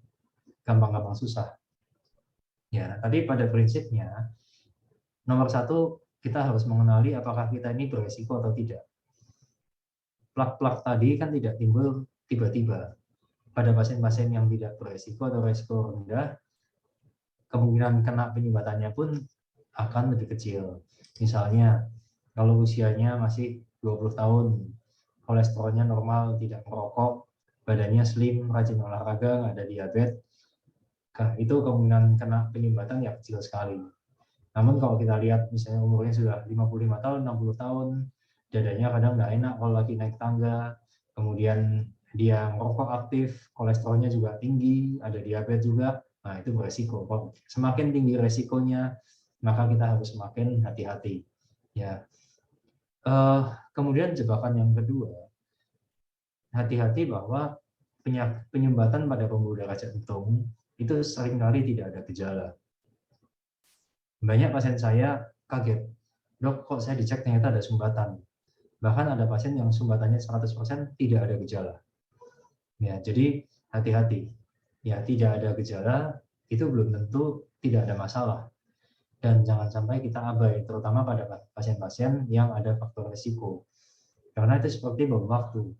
gampang-gampang susah. Ya, tapi pada prinsipnya, nomor satu, kita harus mengenali apakah kita ini beresiko atau tidak. Plak-plak tadi kan tidak timbul tiba-tiba. Pada pasien-pasien yang tidak beresiko atau resiko rendah, kemungkinan kena penyumbatannya pun akan lebih kecil. Misalnya, kalau usianya masih 20 tahun, kolesterolnya normal, tidak merokok, badannya slim, rajin olahraga, nggak ada diabetes, itu kemungkinan kena penyumbatan ya kecil sekali. Namun kalau kita lihat misalnya umurnya sudah 55 tahun, 60 tahun, dadanya kadang nggak enak kalau lagi naik tangga, kemudian dia merokok aktif, kolesterolnya juga tinggi, ada diabetes juga, nah itu beresiko. Semakin tinggi resikonya, maka kita harus semakin hati-hati. Ya. Kemudian jebakan yang kedua, hati-hati bahwa penyumbatan pada pembuluh darah jantung itu seringkali tidak ada gejala. Banyak pasien saya kaget, dok kok saya dicek ternyata ada sumbatan. Bahkan ada pasien yang sumbatannya 100% tidak ada gejala. Ya, jadi hati-hati. Ya, tidak ada gejala itu belum tentu tidak ada masalah. Dan jangan sampai kita abai, terutama pada pasien-pasien yang ada faktor risiko. Karena itu seperti bom waktu.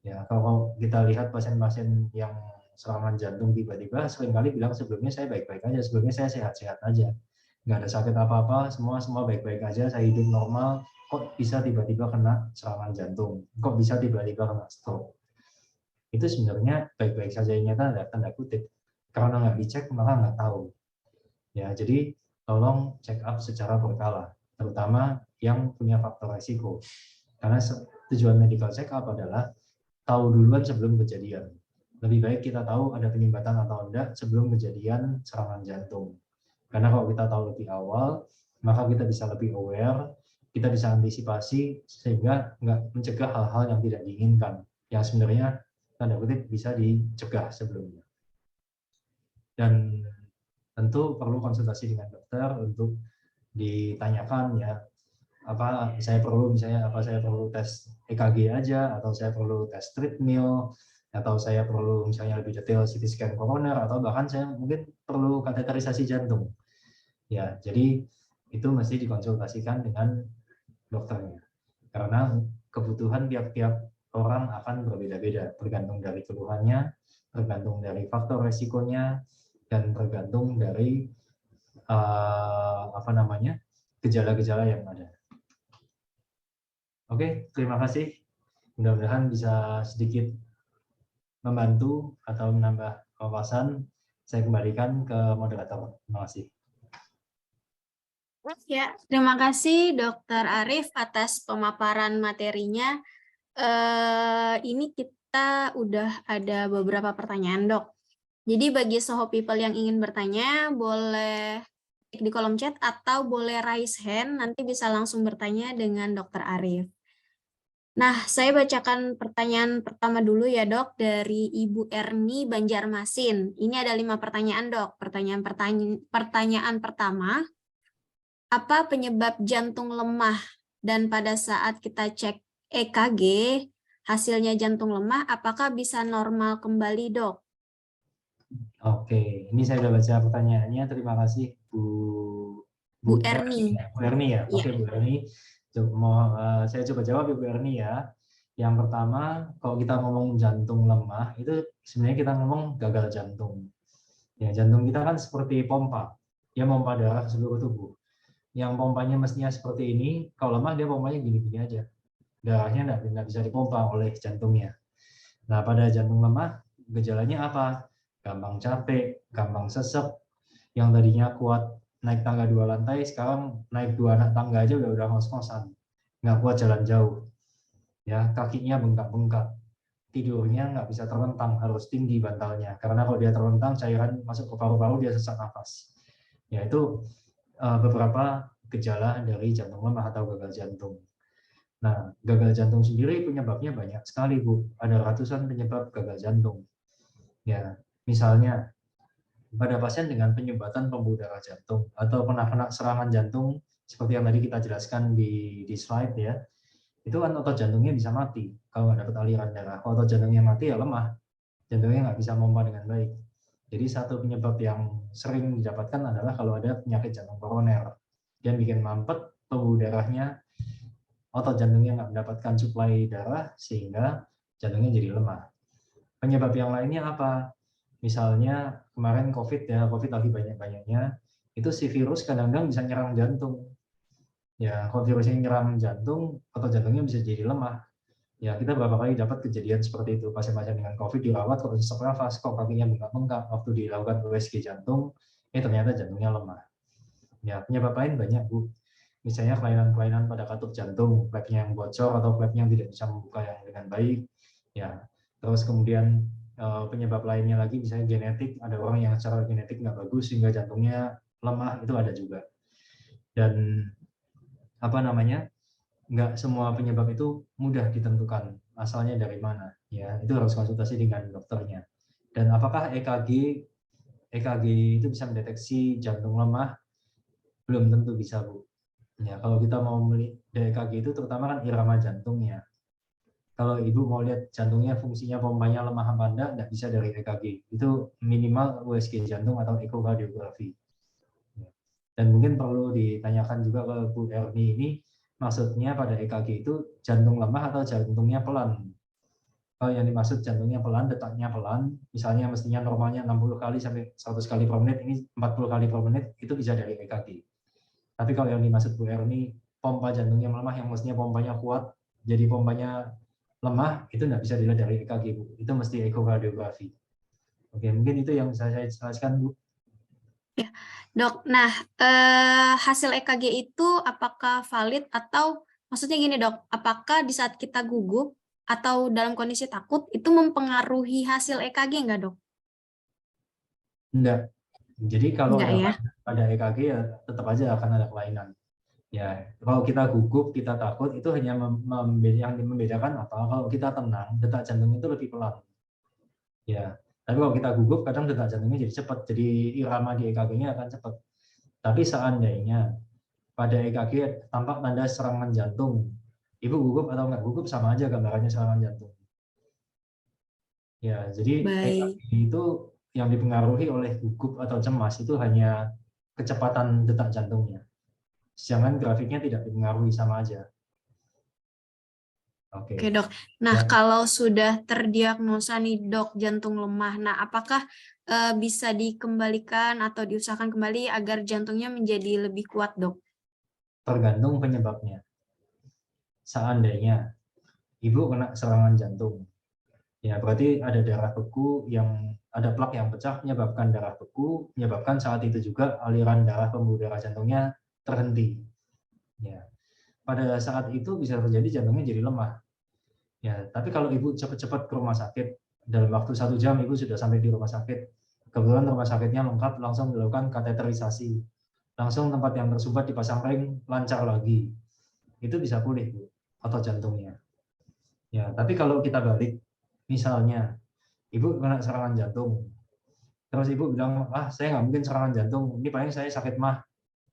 Ya, kalau kita lihat pasien-pasien yang serangan jantung tiba-tiba seringkali bilang sebelumnya saya baik-baik aja, sebelumnya saya sehat-sehat aja. Nggak ada sakit apa-apa, semua baik-baik aja, saya hidup normal, kok bisa tiba-tiba kena serangan jantung, kok bisa tiba-tiba kena stroke. Itu sebenarnya baik-baik saja, nyata ada tanda kutip, karena nggak dicek maka nggak tahu. Ya, jadi tolong check up secara berkala, terutama yang punya faktor risiko. Karena tujuan medical check up adalah tahu duluan sebelum kejadian. Lebih baik kita tahu ada penyumbatan atau enggak sebelum kejadian serangan jantung. Karena kalau kita tahu lebih awal, maka kita bisa lebih aware, kita bisa antisipasi sehingga nggak mencegah hal-hal yang tidak diinginkan, yang sebenarnya tanda kutip bisa dicegah sebelumnya. Dan tentu perlu konsultasi dengan dokter untuk ditanyakan ya, apa saya perlu tes EKG aja, atau saya perlu tes treadmill, atau saya perlu misalnya lebih detail CT scan koroner, atau bahkan saya mungkin perlu kateterisasi jantung. Ya, jadi itu mesti dikonsultasikan dengan dokternya. Karena kebutuhan tiap-tiap orang akan berbeda-beda, tergantung dari keluhannya, tergantung dari faktor resikonya, dan tergantung dari gejala-gejala yang ada. Oke, terima kasih. Mudah-mudahan bisa sedikit membantu atau menambah wawasan. Saya kembalikan ke moderator. Terima kasih. Ya, terima kasih Dr. Arif atas pemaparan materinya. Ini kita udah ada beberapa pertanyaan, Dok. Jadi bagi Soho People yang ingin bertanya, boleh di kolom chat atau boleh raise hand, nanti bisa langsung bertanya dengan Dr. Arif. Nah, saya bacakan pertanyaan pertama dulu ya, Dok, dari Ibu Erni Banjarmasin. Ini ada 5 pertanyaan, Dok. Pertanyaan pertama, apa penyebab jantung lemah? Dan pada saat kita cek EKG, hasilnya jantung lemah, apakah bisa normal kembali, Dok? Oke, ini saya sudah baca pertanyaannya. Terima kasih Bu Erni. Bu Erni ya. Oke, Bu Erni. Saya coba jawab Bu Erni ya. Yang pertama, kalau kita ngomong jantung lemah, itu sebenarnya kita ngomong gagal jantung. Ya, jantung kita kan seperti pompa. Dia pompa darah ke seluruh tubuh. Yang pompanya mestinya seperti ini, kalau lemah dia pompanya gini-gini aja. Darahnya nggak bisa dipompa oleh jantungnya. Nah, pada jantung lemah, gejalanya apa? Gampang capek, gampang sesek, yang tadinya kuat naik tangga 2 lantai, sekarang naik 2 anak tangga aja udah ngos-ngosan, nggak kuat jalan jauh, ya kakinya bengkak-bengkak, tidurnya nggak bisa terlentang, harus tinggi bantalnya, karena kalau dia terlentang cairan masuk ke paru-paru dia sesak nafas. Ya itu beberapa gejala dari jantung lemah atau gagal jantung. Nah, gagal jantung sendiri penyebabnya banyak sekali, Bu. Ada ratusan penyebab gagal jantung. Ya, misalnya pada pasien dengan penyumbatan pembuluh darah jantung atau pernah kena serangan jantung seperti yang tadi kita jelaskan di slide ya, itu kan otot jantungnya bisa mati kalau nggak dapat aliran darah. Kalau otot jantungnya mati ya lemah, jantungnya nggak bisa pompa dengan baik. Jadi satu penyebab yang sering didapatkan adalah kalau ada penyakit jantung koroner, dia bikin mampet pembuluh darahnya, otot jantungnya nggak mendapatkan suplai darah sehingga jantungnya jadi lemah. Penyebab yang lainnya apa? Misalnya kemarin COVID ya, COVID lagi banyak-banyaknya, itu si virus kadang-kadang bisa nyerang jantung. Ya, kalau virusnya nyerang jantung, otot jantungnya bisa jadi lemah. Ya, kita beberapa kali dapat kejadian seperti itu. Pasien-pasien dengan COVID dirawat, kalau sesak nafas, kok kakinya bengkak-bengkak. Waktu dilakukan USG jantung, ternyata jantungnya lemah. Ya, penyebab lain banyak, Bu. Misalnya kelainan-kelainan pada katup jantung, flapnya yang bocor atau flapnya yang tidak bisa membuka yang dengan baik. Ya, terus kemudian penyebab lainnya lagi misalnya genetik, ada orang yang secara genetik nggak bagus sehingga jantungnya lemah, itu ada juga. Dan nggak semua penyebab itu mudah ditentukan asalnya dari mana, ya itu harus konsultasi dengan dokternya. Dan apakah EKG itu bisa mendeteksi jantung lemah? Belum tentu bisa, Bu. Ya, kalau kita mau melihat EKG itu terutama kan irama jantungnya. Kalau ibu mau lihat jantungnya fungsinya pompanya lemah apa enggak bisa dari EKG. Itu minimal USG jantung atau ekokardiografi. Dan mungkin perlu ditanyakan juga ke Bu Erni ini, maksudnya pada EKG itu jantung lemah atau jantungnya pelan. Kalau yang dimaksud jantungnya pelan, detaknya pelan, misalnya mestinya normalnya 60 kali sampai 100 kali per menit, ini 40 kali per menit, itu bisa dari EKG. Tapi kalau yang dimaksud Bu Erni, pompa jantungnya melemah yang mestinya pompanya kuat, jadi pompanya lemah, itu tidak bisa dilihat dari EKG, Bu. Itu mesti ekokardiografi. Oke, mungkin itu yang bisa saya jelaskan, Bu. Ya, Dok. Nah, hasil EKG itu apakah valid atau maksudnya gini, Dok, apakah di saat kita gugup atau dalam kondisi takut itu mempengaruhi hasil EKG enggak, Dok? Enggak. Jadi kalau Enggak, ya? pada EKG ya tetap aja akan ada kelainan. Ya, kalau kita gugup, kita takut, itu hanya yang membedakan apa? Kalau kita tenang, detak jantung itu lebih pelan. Ya, tapi kalau kita gugup, kadang detak jantungnya jadi cepat, jadi irama di EKG-nya akan cepat. Tapi seandainya pada EKG tampak tanda serangan jantung, ibu gugup atau nggak gugup sama aja gambarannya serangan jantung. Ya, jadi EKG itu yang dipengaruhi oleh gugup atau cemas itu hanya kecepatan detak jantungnya. Sedangkan grafiknya tidak dipengaruhi, sama aja. Oke. Oke, Dok. Nah, Ya. kalau sudah terdiagnosa nih, Dok, jantung lemah, nah apakah bisa dikembalikan atau diusahakan kembali agar jantungnya menjadi lebih kuat, Dok? Tergantung penyebabnya. Seandainya ibu kena serangan jantung, ya berarti ada darah beku yang ada plak yang pecah menyebabkan darah beku, menyebabkan saat itu juga aliran darah pembuluh darah jantungnya terhenti. Ya, pada saat itu bisa terjadi jantungnya jadi lemah. Ya, tapi kalau ibu cepat-cepat ke rumah sakit, dalam waktu 1 jam ibu sudah sampai di rumah sakit. Kebetulan rumah sakitnya lengkap, langsung dilakukan kateterisasi. Langsung tempat yang tersumbat dipasang ring, lancar lagi. Itu bisa pulih, Bu, otot jantungnya. Ya, tapi kalau kita balik, misalnya ibu kena serangan jantung, terus ibu bilang, saya nggak mungkin serangan jantung, ini paling saya sakit mah,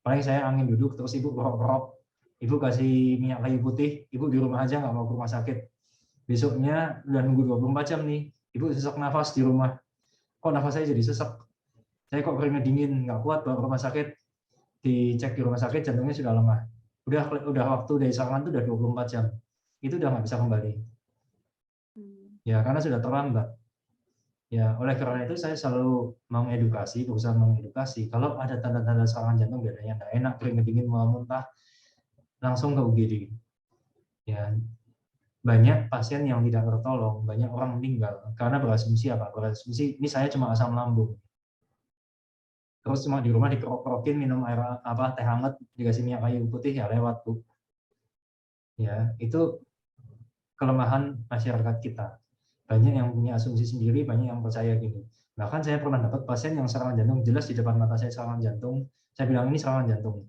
paling saya angin duduk, terus ibu kerok-kerok, ibu kasih minyak kayu putih, ibu di rumah aja nggak mau ke rumah sakit. Besoknya udah nunggu 24 jam nih, ibu sesak nafas di rumah. Kok nafas saya jadi sesak? Saya kok keringat dingin, nggak kuat bawa ke rumah sakit. Dicek di rumah sakit, jantungnya sudah lemah. Udah waktu dari serangan itu udah 24 jam. Itu udah nggak bisa kembali. Ya, karena sudah terlambat. Ya, oleh karena itu saya selalu berusaha mengedukasi. Kalau ada tanda-tanda serangan jantung, dadanya nggak enak, keringat dingin, muntah, langsung ke UGD. Ya, banyak pasien yang tidak tertolong, banyak orang meninggal karena berasumsi apa? Berasumsi ini saya cuma asam lambung. Terus cuma di rumah dikerok-kerokin, minum air teh hangat, dikasih minyak kayu putih, ya lewat, Bu. Ya, itu kelemahan masyarakat kita. Banyak yang punya asumsi sendiri, banyak yang percaya gini. Bahkan saya pernah dapat pasien yang serangan jantung, jelas di depan mata saya serangan jantung. Saya bilang ini serangan jantung.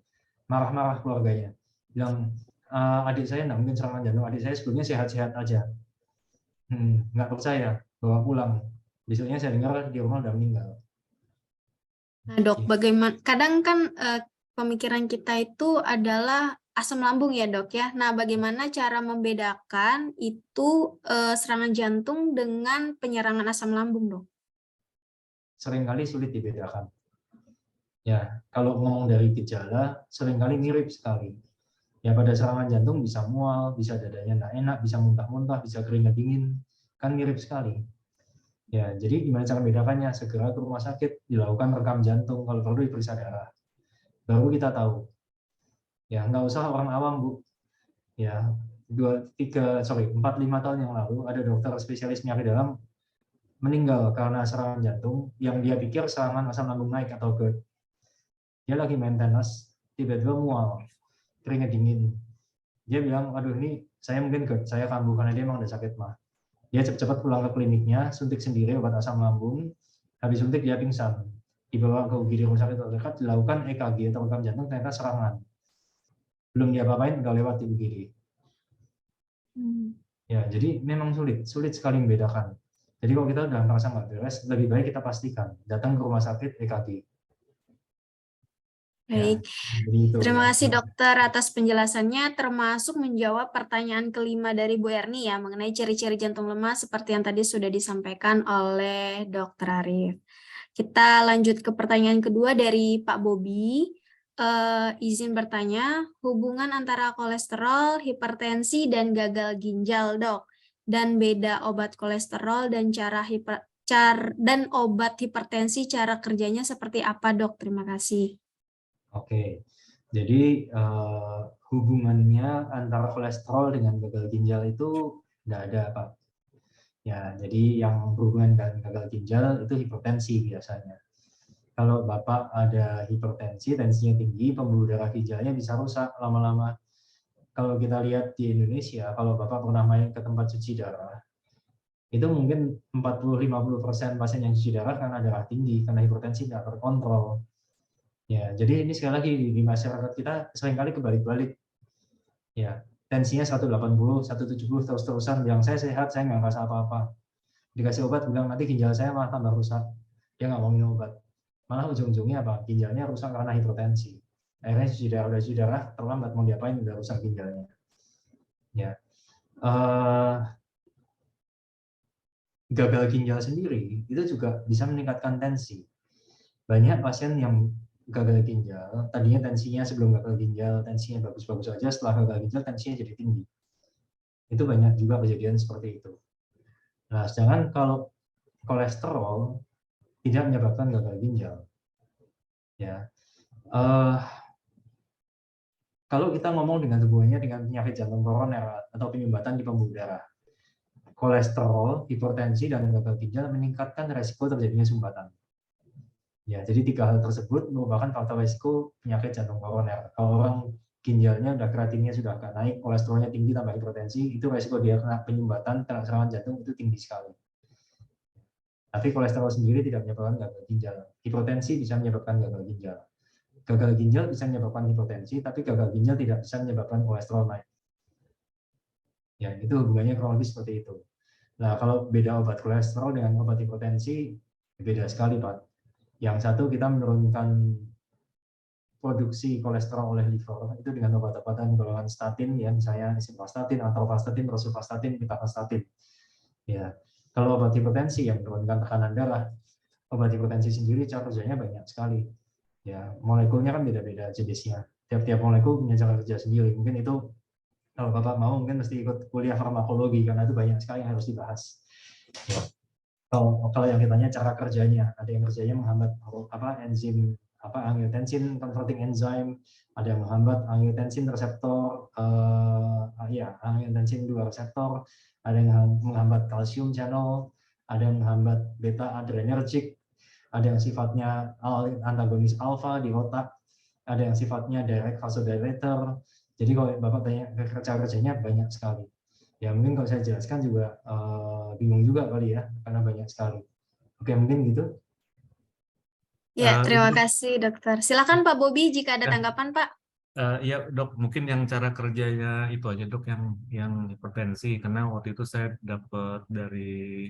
Marah-marah keluarganya. Bilang, adik saya nggak mungkin serangan jantung, adik saya sebelumnya sehat-sehat aja. Nggak percaya, bawa pulang. Besoknya saya dengar di rumah udah meninggal. Nah, Dok, bagaimana? Kadang kan pemikiran kita itu adalah asam lambung ya, Dok ya. Nah, bagaimana cara membedakan itu serangan jantung dengan penyerangan asam lambung, Dok? Seringkali sulit dibedakan. Ya, kalau ngomong dari gejala, seringkali mirip sekali. Ya, pada serangan jantung bisa mual, bisa dadanya nggak enak, bisa muntah-muntah, bisa keringat dingin, kan mirip sekali. Ya, jadi gimana cara membedakannya? Segera ke rumah sakit, dilakukan rekam jantung, kalau perlu diperiksa darah. Baru kita tahu. Ya, nggak usah orang awam, Bu. Ya, 4-5 tahun yang lalu ada dokter spesialis penyakit dalam meninggal karena serangan jantung yang dia pikir serangan asam lambung naik atau GERD. Dia lagi maintenance, tiba-tiba mual, keringat dingin. Dia bilang, aduh ini saya mungkin GERD, saya kambuh karena dia memang udah sakit mah. Dia cepat-cepat pulang ke kliniknya, suntik sendiri obat asam lambung, habis suntik dia pingsan. Dibawa ke UGD rumah sakit terdekat, dilakukan EKG atau rekam jantung, ternyata serangan. Belum diapa-apain, udah lewat di UGD. Ya, jadi memang sulit sekali membedakan. Jadi kalau kita udah merasa nggak beres, lebih baik kita pastikan datang ke rumah sakit EKG. Baik, ya, terima kasih dokter atas penjelasannya, termasuk menjawab pertanyaan kelima dari Bu Erni ya, mengenai ciri-ciri jantung lemah seperti yang tadi sudah disampaikan oleh Dokter Arif. Kita lanjut ke pertanyaan kedua dari Pak Bobi. Izin bertanya, hubungan antara kolesterol, hipertensi, dan gagal ginjal, Dok, dan beda obat kolesterol dan dan obat hipertensi, cara kerjanya seperti apa, Dok? Terima kasih. Oke, jadi hubungannya antara kolesterol dengan gagal ginjal itu nggak ada, Pak. Ya, jadi yang berhubungan dengan gagal ginjal itu hipertensi biasanya. Kalau Bapak ada hipertensi, tensinya tinggi, pembuluh darah ginjalnya bisa rusak lama-lama. Kalau kita lihat di Indonesia, kalau Bapak pernah main ke tempat cuci darah, itu mungkin 40-50% pasien yang cuci darah karena darah tinggi, karena hipertensi tidak terkontrol. Ya, jadi ini sekali lagi di masyarakat kita seringkali kebalik-balik. Ya, tensinya 180, 170 terus-terusan, bilang saya sehat, saya nggak merasa apa-apa. Dikasih obat, bilang nanti ginjal saya malah tambah rusak. Dia nggak mau minum obat. Malah ujung-ujungnya apa? Ginjalnya rusak karena hipertensi. Akhirnya cuci darah, terlambat mau diapain, udah rusak ginjalnya. Ya, gagal ginjal sendiri itu juga bisa meningkatkan tensi. Banyak pasien yang gagal ginjal, tadinya tensinya sebelum gagal ginjal tensinya bagus-bagus aja, setelah gagal ginjal tensinya jadi tinggi. Itu banyak juga kejadian seperti itu. Nah, sedangkan kalau kolesterol tidak menyebabkan gagal ginjal. Ya, kalau kita ngomong dengan hubungannya dengan penyakit jantung koroner atau penyumbatan di pembuluh darah, kolesterol, hipertensi, dan gagal ginjal meningkatkan resiko terjadinya sumbatan. Ya, jadi 3 hal tersebut merupakan faktor resiko penyakit jantung koroner. Kalau orang ginjalnya udah kreatinnya sudah agak naik, kolesterolnya tinggi tambah hipertensi, itu resiko dia kena penyumbatan, kena serangan jantung itu tinggi sekali. Tapi kolesterol sendiri tidak menyebabkan gagal ginjal. Hipertensi bisa menyebabkan gagal ginjal. Gagal ginjal bisa menyebabkan hipertensi, tapi gagal ginjal tidak bisa menyebabkan kolesterol naik. Ya, itu hubungannya kurang lebih seperti itu. Nah, kalau beda obat kolesterol dengan obat hipertensi, beda sekali, Pak. Yang satu kita menurunkan produksi kolesterol oleh liver itu dengan obat-obatan golongan statin, ya, misalnya simvastatin, atorvastatin, rosuvastatin, pitavastatin. Ya, kalau obat hipertensi yang menurunkan tekanan darah, obat hipertensi sendiri cara kerjanya banyak sekali. Ya, molekulnya kan beda-beda jenisnya. Tiap-tiap molekul punya cara kerja sendiri. Mungkin itu kalau Bapak mau mungkin mesti ikut kuliah farmakologi karena itu banyak sekali yang harus dibahas. Ya. Kalau yang ditanya cara kerjanya, ada yang kerjanya menghambat enzim angiotensin converting enzyme, ada yang menghambat angiotensin reseptor, angiotensin 2 reseptor, ada yang menghambat kalsium channel, ada yang menghambat beta adrenergic, ada yang sifatnya antagonis alfa di otak, ada yang sifatnya direct vasodilator. Jadi kalau Bapak tanya cara kerjanya banyak sekali. Ya mungkin kalau saya jelaskan juga bingung juga kali ya, karena banyak sekali. Oke, mungkin gitu. Ya, terima kasih dokter. Silakan Pak Bobi jika ada tanggapan Pak. Ya dok, mungkin yang cara kerjanya itu aja dok yang hipertensi, karena waktu itu saya dapat dari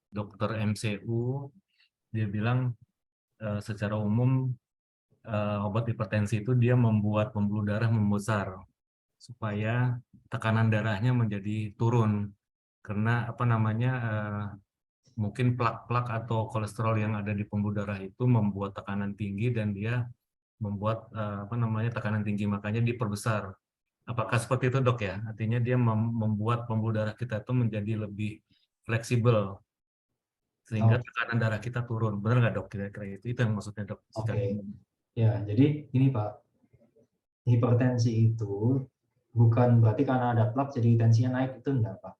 dokter MCU, dia bilang secara umum obat hipertensi itu dia membuat pembuluh darah membesar supaya tekanan darahnya menjadi turun, karena mungkin plak-plak atau kolesterol yang ada di pembuluh darah itu membuat tekanan tinggi dan dia membuat tekanan tinggi, makanya diperbesar. Apakah seperti itu dok ya? Artinya dia membuat pembuluh darah kita itu menjadi lebih fleksibel sehingga tekanan darah kita turun. Benar nggak dok? Kira-kira itu yang maksudnya dok. Oke. Ya, jadi ini Pak, hipertensi itu bukan berarti karena ada plak jadi tensinya naik, itu enggak Pak.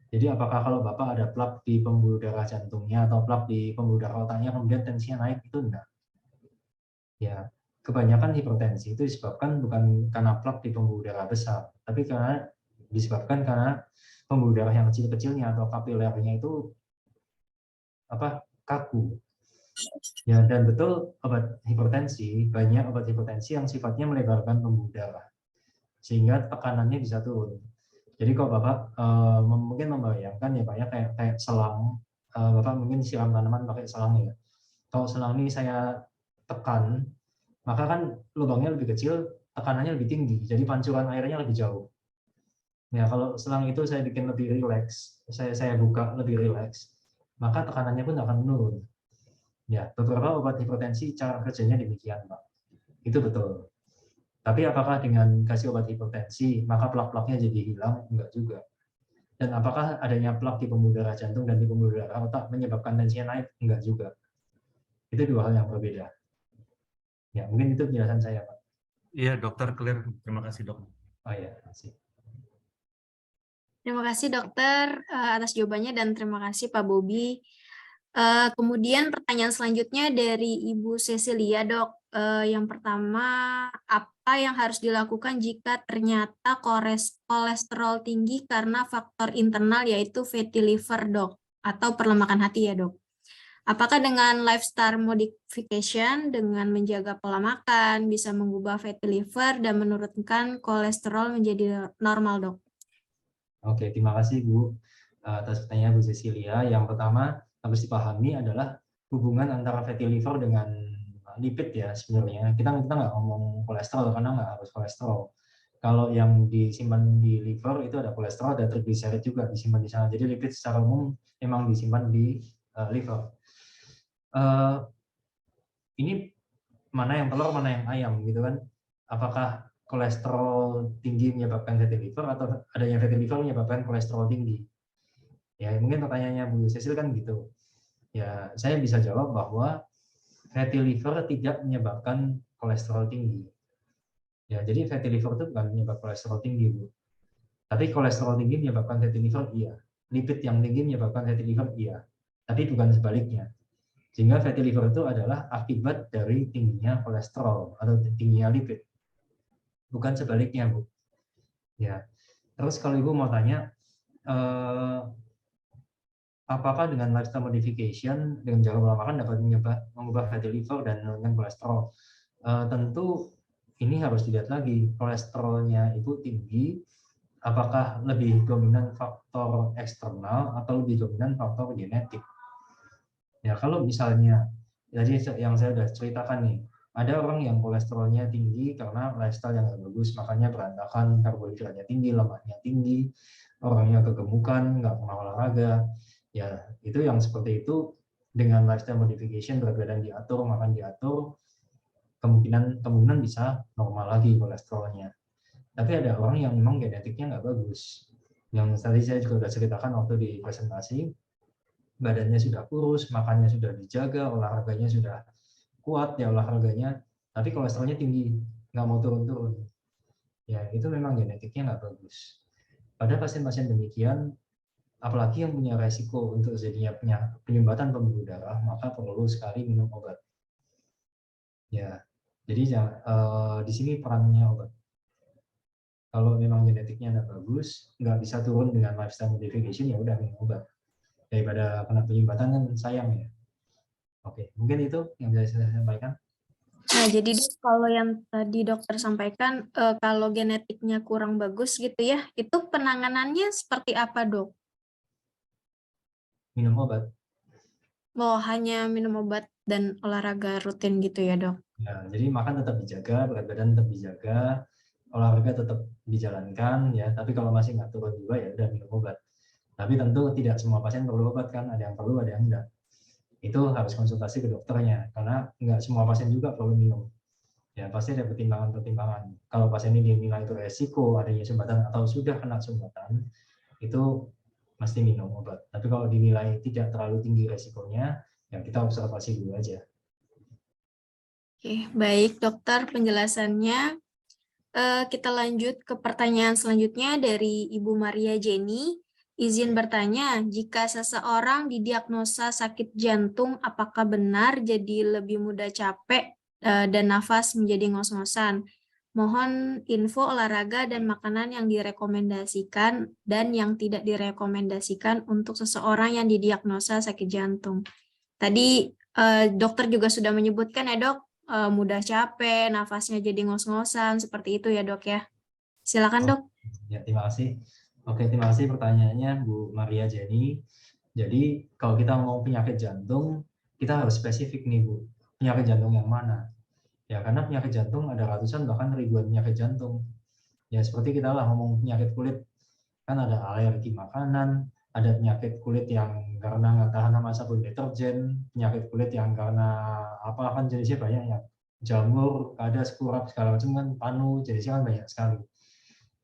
Jadi apakah kalau Bapak ada plak di pembuluh darah jantungnya atau plak di pembuluh darah otaknya kemudian tensinya naik, itu enggak. Ya, kebanyakan hipertensi itu disebabkan bukan karena plak di pembuluh darah besar, tapi disebabkan karena pembuluh darah yang kecil-kecilnya atau kapilernya itu kaku. Ya, dan betul banyak obat hipertensi yang sifatnya melebarkan pembuluh darah sehingga tekanannya bisa turun. Jadi kalau Bapak mungkin membayangkan ya Pak ya, kayak selang, Bapak mungkin siram tanaman pakai selang ya. Kalau selang ini saya tekan, maka kan lubangnya lebih kecil, tekanannya lebih tinggi, jadi pancuran airnya lebih jauh. Ya, kalau selang itu saya bikin lebih rileks, saya buka lebih rileks, maka tekanannya pun akan menurun. Ya, beberapa obat hipertensi cara kerjanya demikian, Pak. Itu betul. Tapi apakah dengan kasih obat hipertensi maka plak-plaknya jadi hilang? Enggak juga. Dan apakah adanya plak di pembuluh darah jantung dan di pembuluh darah otak menyebabkan tensinya naik? Enggak juga. Itu 2 hal yang berbeda. Ya, mungkin itu penjelasan saya, Pak. Iya, dokter clear. Terima kasih, dok. Oh ya, terima kasih. Terima kasih dokter atas jawabannya dan terima kasih Pak Bobi. Kemudian pertanyaan selanjutnya dari Ibu Cecilia, dok. Yang pertama, apa yang harus dilakukan jika ternyata kolesterol tinggi karena faktor internal yaitu fatty liver, dok, atau perlemakan hati ya, dok? Apakah dengan lifestyle modification, dengan menjaga pola makan, bisa mengubah fatty liver dan menurunkan kolesterol menjadi normal, dok? Oke, terima kasih Bu atas pertanyaan Bu Cecilia. Yang pertama harus dipahami adalah hubungan antara fatty liver dengan lipid ya sebenarnya. Kita nggak ngomong kolesterol karena nggak harus kolesterol. Kalau yang disimpan di liver itu ada kolesterol, ada triglyceride juga disimpan di sana. Jadi lipid secara umum memang disimpan di liver. Ini mana yang telur, mana yang ayam gitu kan. Apakah kolesterol tinggi menyebabkan fatty liver atau adanya fatty liver menyebabkan kolesterol tinggi? Ya, mungkin pertanyaannya Bu Cecil kan gitu. Ya, saya bisa jawab bahwa fatty liver tidak menyebabkan kolesterol tinggi. Ya, jadi fatty liver itu bukan menyebabkan kolesterol tinggi, Bu. Tapi kolesterol tinggi menyebabkan fatty liver, iya. Lipid yang tinggi menyebabkan fatty liver, iya. Tapi bukan sebaliknya. Sehingga fatty liver itu adalah akibat dari tingginya kolesterol atau tingginya lipid. Bukan sebaliknya, Bu. Ya. Terus kalau Ibu mau tanya, apakah dengan lifestyle modification dengan jaga pola makan dapat mengubah fatty liver dan menurunkan kolesterol? Tentu ini harus dilihat lagi, kolesterolnya Ibu tinggi, apakah lebih dominan faktor eksternal atau lebih dominan faktor genetik? Ya, kalau misalnya, jadi yang saya sudah ceritakan nih, ada orang yang kolesterolnya tinggi karena lifestyle yang nggak bagus, makanya berantakan, karbohidratnya tinggi, lemaknya tinggi, orangnya kegemukan, nggak pernah olahraga. Ya, itu yang seperti itu dengan lifestyle modification, berat badan diatur, makan diatur, kemungkinan bisa normal lagi kolesterolnya. Tapi ada orang yang memang genetiknya nggak bagus. Yang tadi saya juga sudah ceritakan waktu di presentasi, badannya sudah kurus, makannya sudah dijaga, olahraganya sudah kuat ya olahraganya, tapi kolesterolnya tinggi, nggak mau turun-turun. Ya, itu memang genetiknya nggak bagus. Pada pasien-pasien demikian, apalagi yang punya resiko untuk terjadinya penyumbatan pembuluh darah, maka perlu sekali minum obat. Ya, jadi di sini perannya obat. Kalau memang genetiknya nggak bagus, nggak bisa turun dengan lifestyle modification, ya udah minum obat. Daripada kena penyumbatan kan sayang ya. Oke, mungkin itu yang bisa saya sampaikan. Nah, jadi kalau yang tadi dokter sampaikan, kalau genetiknya kurang bagus gitu ya, itu penanganannya seperti apa, Dok? Minum obat. Oh, hanya minum obat dan olahraga rutin gitu ya, Dok? Ya, jadi makan tetap dijaga, berat badan tetap dijaga, olahraga tetap dijalankan ya. Tapi kalau masih nggak turun juga ya udah minum obat. Tapi tentu tidak semua pasien perlu obat kan, ada yang perlu, ada yang enggak. Itu harus konsultasi ke dokternya karena nggak semua pasien juga perlu minum. Ya pasti ada pertimbangan-pertimbangan. Kalau pasien ini dinilai itu resiko adanya sumbatan atau sudah kena sumbatan, itu mesti minum obat. Tapi kalau dinilai tidak terlalu tinggi resikonya, ya kita observasi dulu aja. Oke, baik dokter penjelasannya. Kita lanjut ke pertanyaan selanjutnya dari Ibu Maria Jenny. Izin bertanya, jika seseorang didiagnosa sakit jantung, apakah benar jadi lebih mudah capek dan nafas menjadi ngos-ngosan? Mohon info olahraga dan makanan yang direkomendasikan dan yang tidak direkomendasikan untuk seseorang yang didiagnosa sakit jantung. Tadi dokter juga sudah menyebutkan ya, Dok, mudah capek, nafasnya jadi ngos-ngosan, seperti itu ya, Dok ya. Silakan, Dok. Ya, terima kasih. Oke, terima kasih pertanyaannya Bu Maria Jenny. Jadi kalau kita mau penyakit jantung, kita harus spesifik nih Bu, penyakit jantung yang mana? Ya, karena penyakit jantung ada ratusan bahkan ribuan penyakit jantung. Ya, seperti kita lah ngomong penyakit kulit, kan ada alergi makanan, ada penyakit kulit yang karena nggak tahan sama sabun deterjen, penyakit kulit yang karena apa kan jenisnya banyak ya, jamur, ada kurap segala macam kan, panu, jenisnya kan banyak sekali.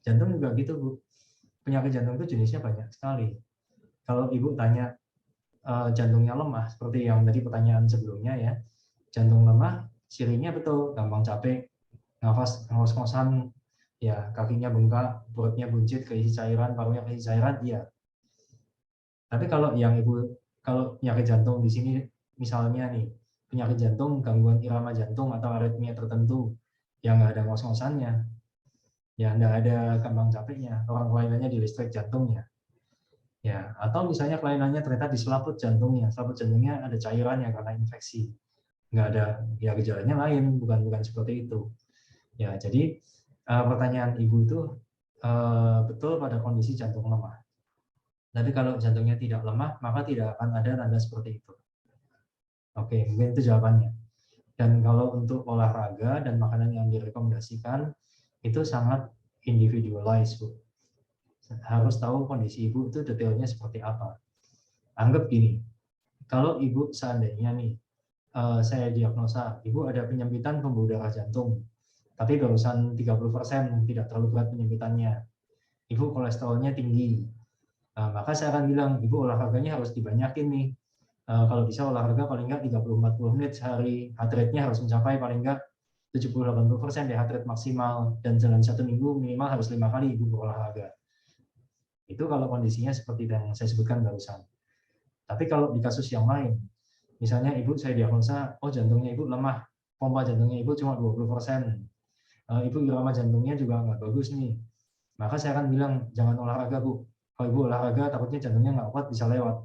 Jantung juga gitu Bu, penyakit jantung itu jenisnya banyak sekali. Kalau Ibu tanya jantungnya lemah, seperti yang tadi pertanyaan sebelumnya ya, jantung lemah, cirinya betul, gampang capek, nafas ngos-ngosan, ya kakinya bengkak, perutnya buncit, keisi cairan, parunya keisi cairan, iya. Tapi kalau yang kalau penyakit jantung di sini, misalnya nih, penyakit jantung, gangguan irama jantung atau aritmia tertentu, yang nggak ada ngos-ngosannya, ya nggak ada gampang capeknya, orang kelainannya di listrik jantungnya. Ya, atau misalnya kelainannya ternyata di selaput jantungnya ada cairannya karena infeksi. Nggak ada, ya gejalanya lain, bukan seperti itu. Ya, jadi pertanyaan Ibu itu betul pada kondisi jantung lemah. Tapi kalau jantungnya tidak lemah, maka tidak akan ada tanda seperti itu. Oke, mungkin itu jawabannya. Dan kalau untuk olahraga dan makanan yang direkomendasikan, itu sangat individualized, Bu. Harus tahu kondisi Ibu itu detailnya seperti apa. Anggap gini, kalau Ibu seandainya nih, saya diagnosa, Ibu ada penyempitan pembuluh darah jantung, tapi barusan 30%, tidak terlalu berat penyempitannya. Ibu kolesterolnya tinggi. Maka saya akan bilang, Ibu olahraganya harus dibanyakin nih. Kalau bisa olahraga paling nggak 30-40 menit sehari, heart rate-nya harus mencapai paling nggak 70-80% deh heart rate maksimal, dan dalam 1 minggu minimal harus 5 kali Ibu berolahraga. Itu kalau kondisinya seperti yang saya sebutkan barusan. Tapi kalau di kasus yang lain, misalnya Ibu saya diagnosa, oh jantungnya Ibu lemah, pompa jantungnya Ibu cuma 20%, Ibu irama jantungnya juga nggak bagus nih, maka saya akan bilang, jangan olahraga Bu. Kalau Ibu olahraga takutnya jantungnya nggak kuat, bisa lewat.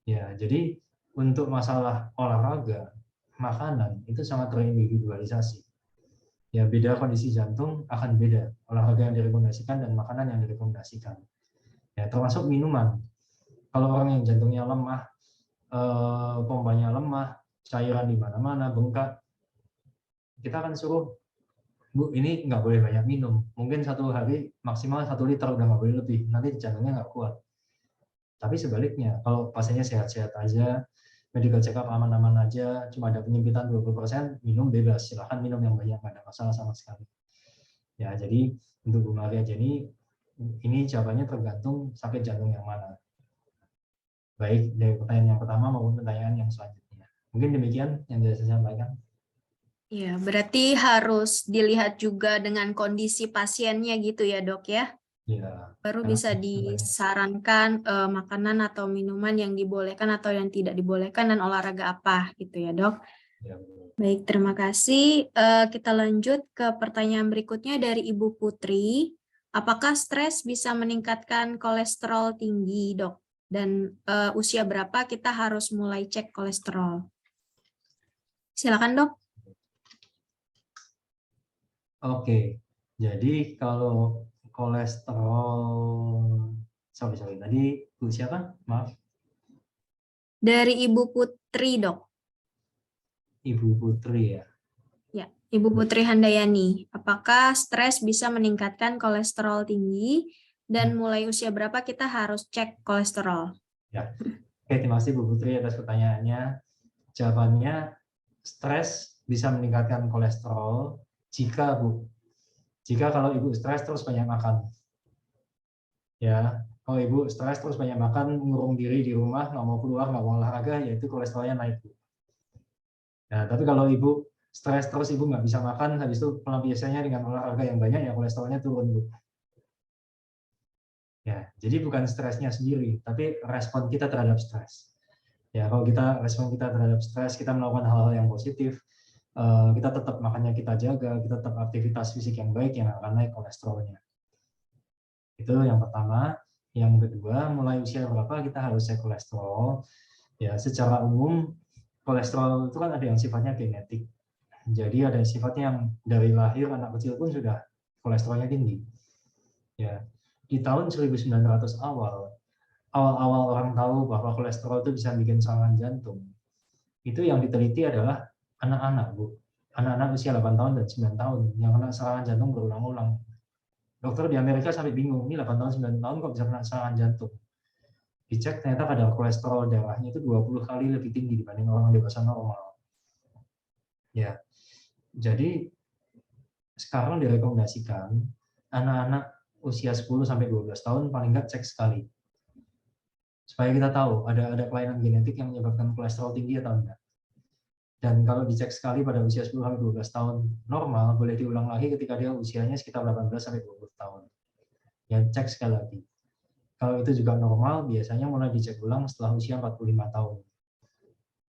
Ya, jadi untuk masalah olahraga, makanan itu sangat terindividualisasi. Ya, beda kondisi jantung akan beda olahraga yang direkomendasikan dan makanan yang direkomendasikan. Ya, termasuk minuman. Kalau orang yang jantungnya lemah, pompanya lemah, cairan di mana-mana, bengkak, kita akan suruh, Bu, ini nggak boleh banyak minum. Mungkin 1 hari maksimal 1 liter, udah nggak boleh lebih. Nanti jantungnya nggak kuat. Tapi sebaliknya, kalau pasiennya sehat-sehat aja, medical check up aman-aman aja, cuma ada penyempitan 20%, minum bebas. Silahkan minum yang banyak, nggak ada masalah sama sekali. Ya, jadi untuk Bu Maria Jenny, ini jawabannya tergantung sakit jantung yang mana. Baik dari pertanyaan yang pertama maupun pertanyaan yang selanjutnya. Mungkin demikian yang bisa saya sampaikan. Ya, berarti harus dilihat juga dengan kondisi pasiennya gitu ya, Dok ya. Ya, Baru bisa disarankan makanan atau minuman yang dibolehkan atau yang tidak dibolehkan dan olahraga apa gitu ya, Dok. ya. Baik, terima kasih. Kita lanjut ke pertanyaan berikutnya dari Ibu Putri. Apakah stres bisa meningkatkan kolesterol tinggi, Dok? Dan usia berapa kita harus mulai cek kolesterol? Silakan, Dok. Oke, jadi kalau kolesterol, sorry, tadi Bu siapa? Maaf. Dari Ibu Putri, Dok. Ibu Putri ya. Ya, Ibu Putri Handayani. Apakah stres bisa meningkatkan kolesterol tinggi dan mulai usia berapa kita harus cek kolesterol? Ya. Oke, terima kasih Bu Putri atas pertanyaannya. Jawabannya, stres bisa meningkatkan kolesterol jika kalau Ibu stres terus banyak makan. Ya, kalau Ibu stres terus banyak makan, ngurung diri di rumah, nggak mau keluar, nggak mau olahraga, yaitu kolesterolnya naik. Nah, tapi kalau Ibu stres terus Ibu nggak bisa makan, habis itu pelampiasannya dengan olahraga yang banyak, ya kolesterolnya turun, Bu. Ya, jadi bukan stresnya sendiri, tapi respon kita terhadap stres. Ya, kalau respon kita terhadap stres, kita melakukan hal-hal yang positif, kita tetap makannya kita jaga, kita tetap aktivitas fisik yang baik, yang akan naik kolesterolnya. Itu yang pertama. Yang kedua, mulai usia berapa kita harus cek kolesterol. Ya, secara umum kolesterol itu kan ada yang sifatnya genetik. Jadi ada sifatnya yang dari lahir anak kecil pun sudah kolesterolnya tinggi. Ya, di tahun 1900 awal orang tahu bahwa kolesterol itu bisa bikin serangan jantung. Itu yang diteliti adalah anak-anak, Bu. Anak-anak usia 8 tahun dan 9 tahun yang kena serangan jantung berulang-ulang. Dokter di Amerika sampai bingung, ini 8 tahun 9 tahun kok bisa kena serangan jantung. Dicek ternyata kadar kolesterol darahnya itu 20 kali lebih tinggi dibanding orang dewasa normal. Ya. Jadi sekarang direkomendasikan anak-anak usia 10 sampai 12 tahun paling nggak cek sekali. Supaya kita tahu ada kelainan genetik yang menyebabkan kolesterol tinggi atau enggak. Dan kalau dicek sekali pada usia 10 sampai 12 tahun normal, boleh diulang lagi ketika dia usianya sekitar 18 sampai 20 tahun. Ya, cek sekali lagi. Kalau itu juga normal, biasanya mulai dicek ulang setelah usia 45 tahun.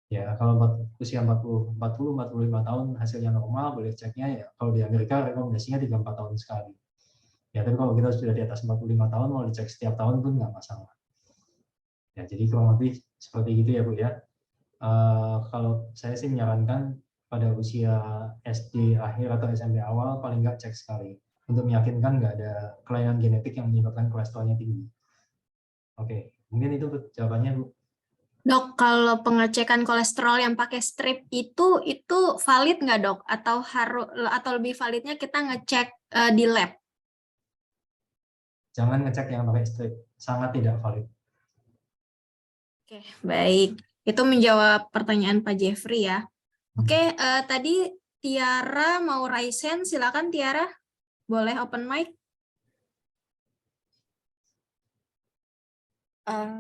Ya, kalau usia 45 tahun hasilnya normal, boleh ceknya ya. Kalau di Amerika rekomendasinya 3-4 tahun sekali. Ya, tapi kalau kita sudah di atas 45 tahun, mau dicek setiap tahun pun nggak masalah. Ya, jadi kurang lebih seperti itu ya Bu ya. Kalau saya sih menyarankan pada usia SD akhir atau SMP awal paling nggak cek sekali untuk meyakinkan nggak ada kelainan genetik yang menyebabkan kolesterolnya tinggi. Oke, mungkin itu jawabannya Bu. Dok, kalau pengecekan kolesterol yang pakai strip itu valid nggak, Dok? Atau lebih validnya kita ngecek di lab? Jangan ngecek yang pakai strip, sangat tidak valid. Oke, baik. Itu menjawab pertanyaan Pak Jeffrey ya. Oke, tadi Tiara mau raise hand, silakan Tiara. Boleh open mic.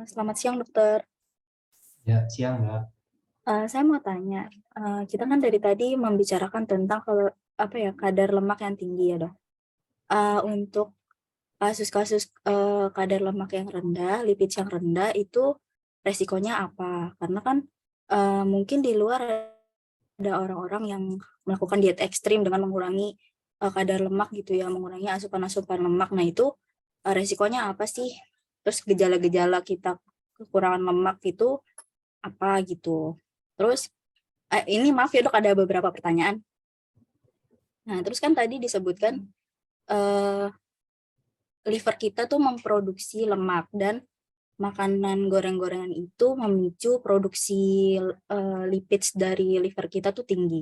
Selamat siang, Dokter. Ya, siang Mbak. Saya mau tanya, kita kan dari tadi membicarakan tentang kalau kadar lemak yang tinggi ya, Dok. Untuk kasus-kasus kadar lemak yang rendah, lipid yang rendah itu resikonya apa? Karena kan mungkin di luar ada orang-orang yang melakukan diet ekstrim dengan mengurangi kadar lemak gitu ya, mengurangi asupan-asupan lemak. Nah itu resikonya apa sih? Terus gejala-gejala kita kekurangan lemak itu apa gitu. Terus ini maaf ya Dok, ada beberapa pertanyaan. Nah terus kan tadi disebutkan liver kita tuh memproduksi lemak dan makanan goreng-gorengan itu memicu produksi lipids dari liver kita tuh tinggi.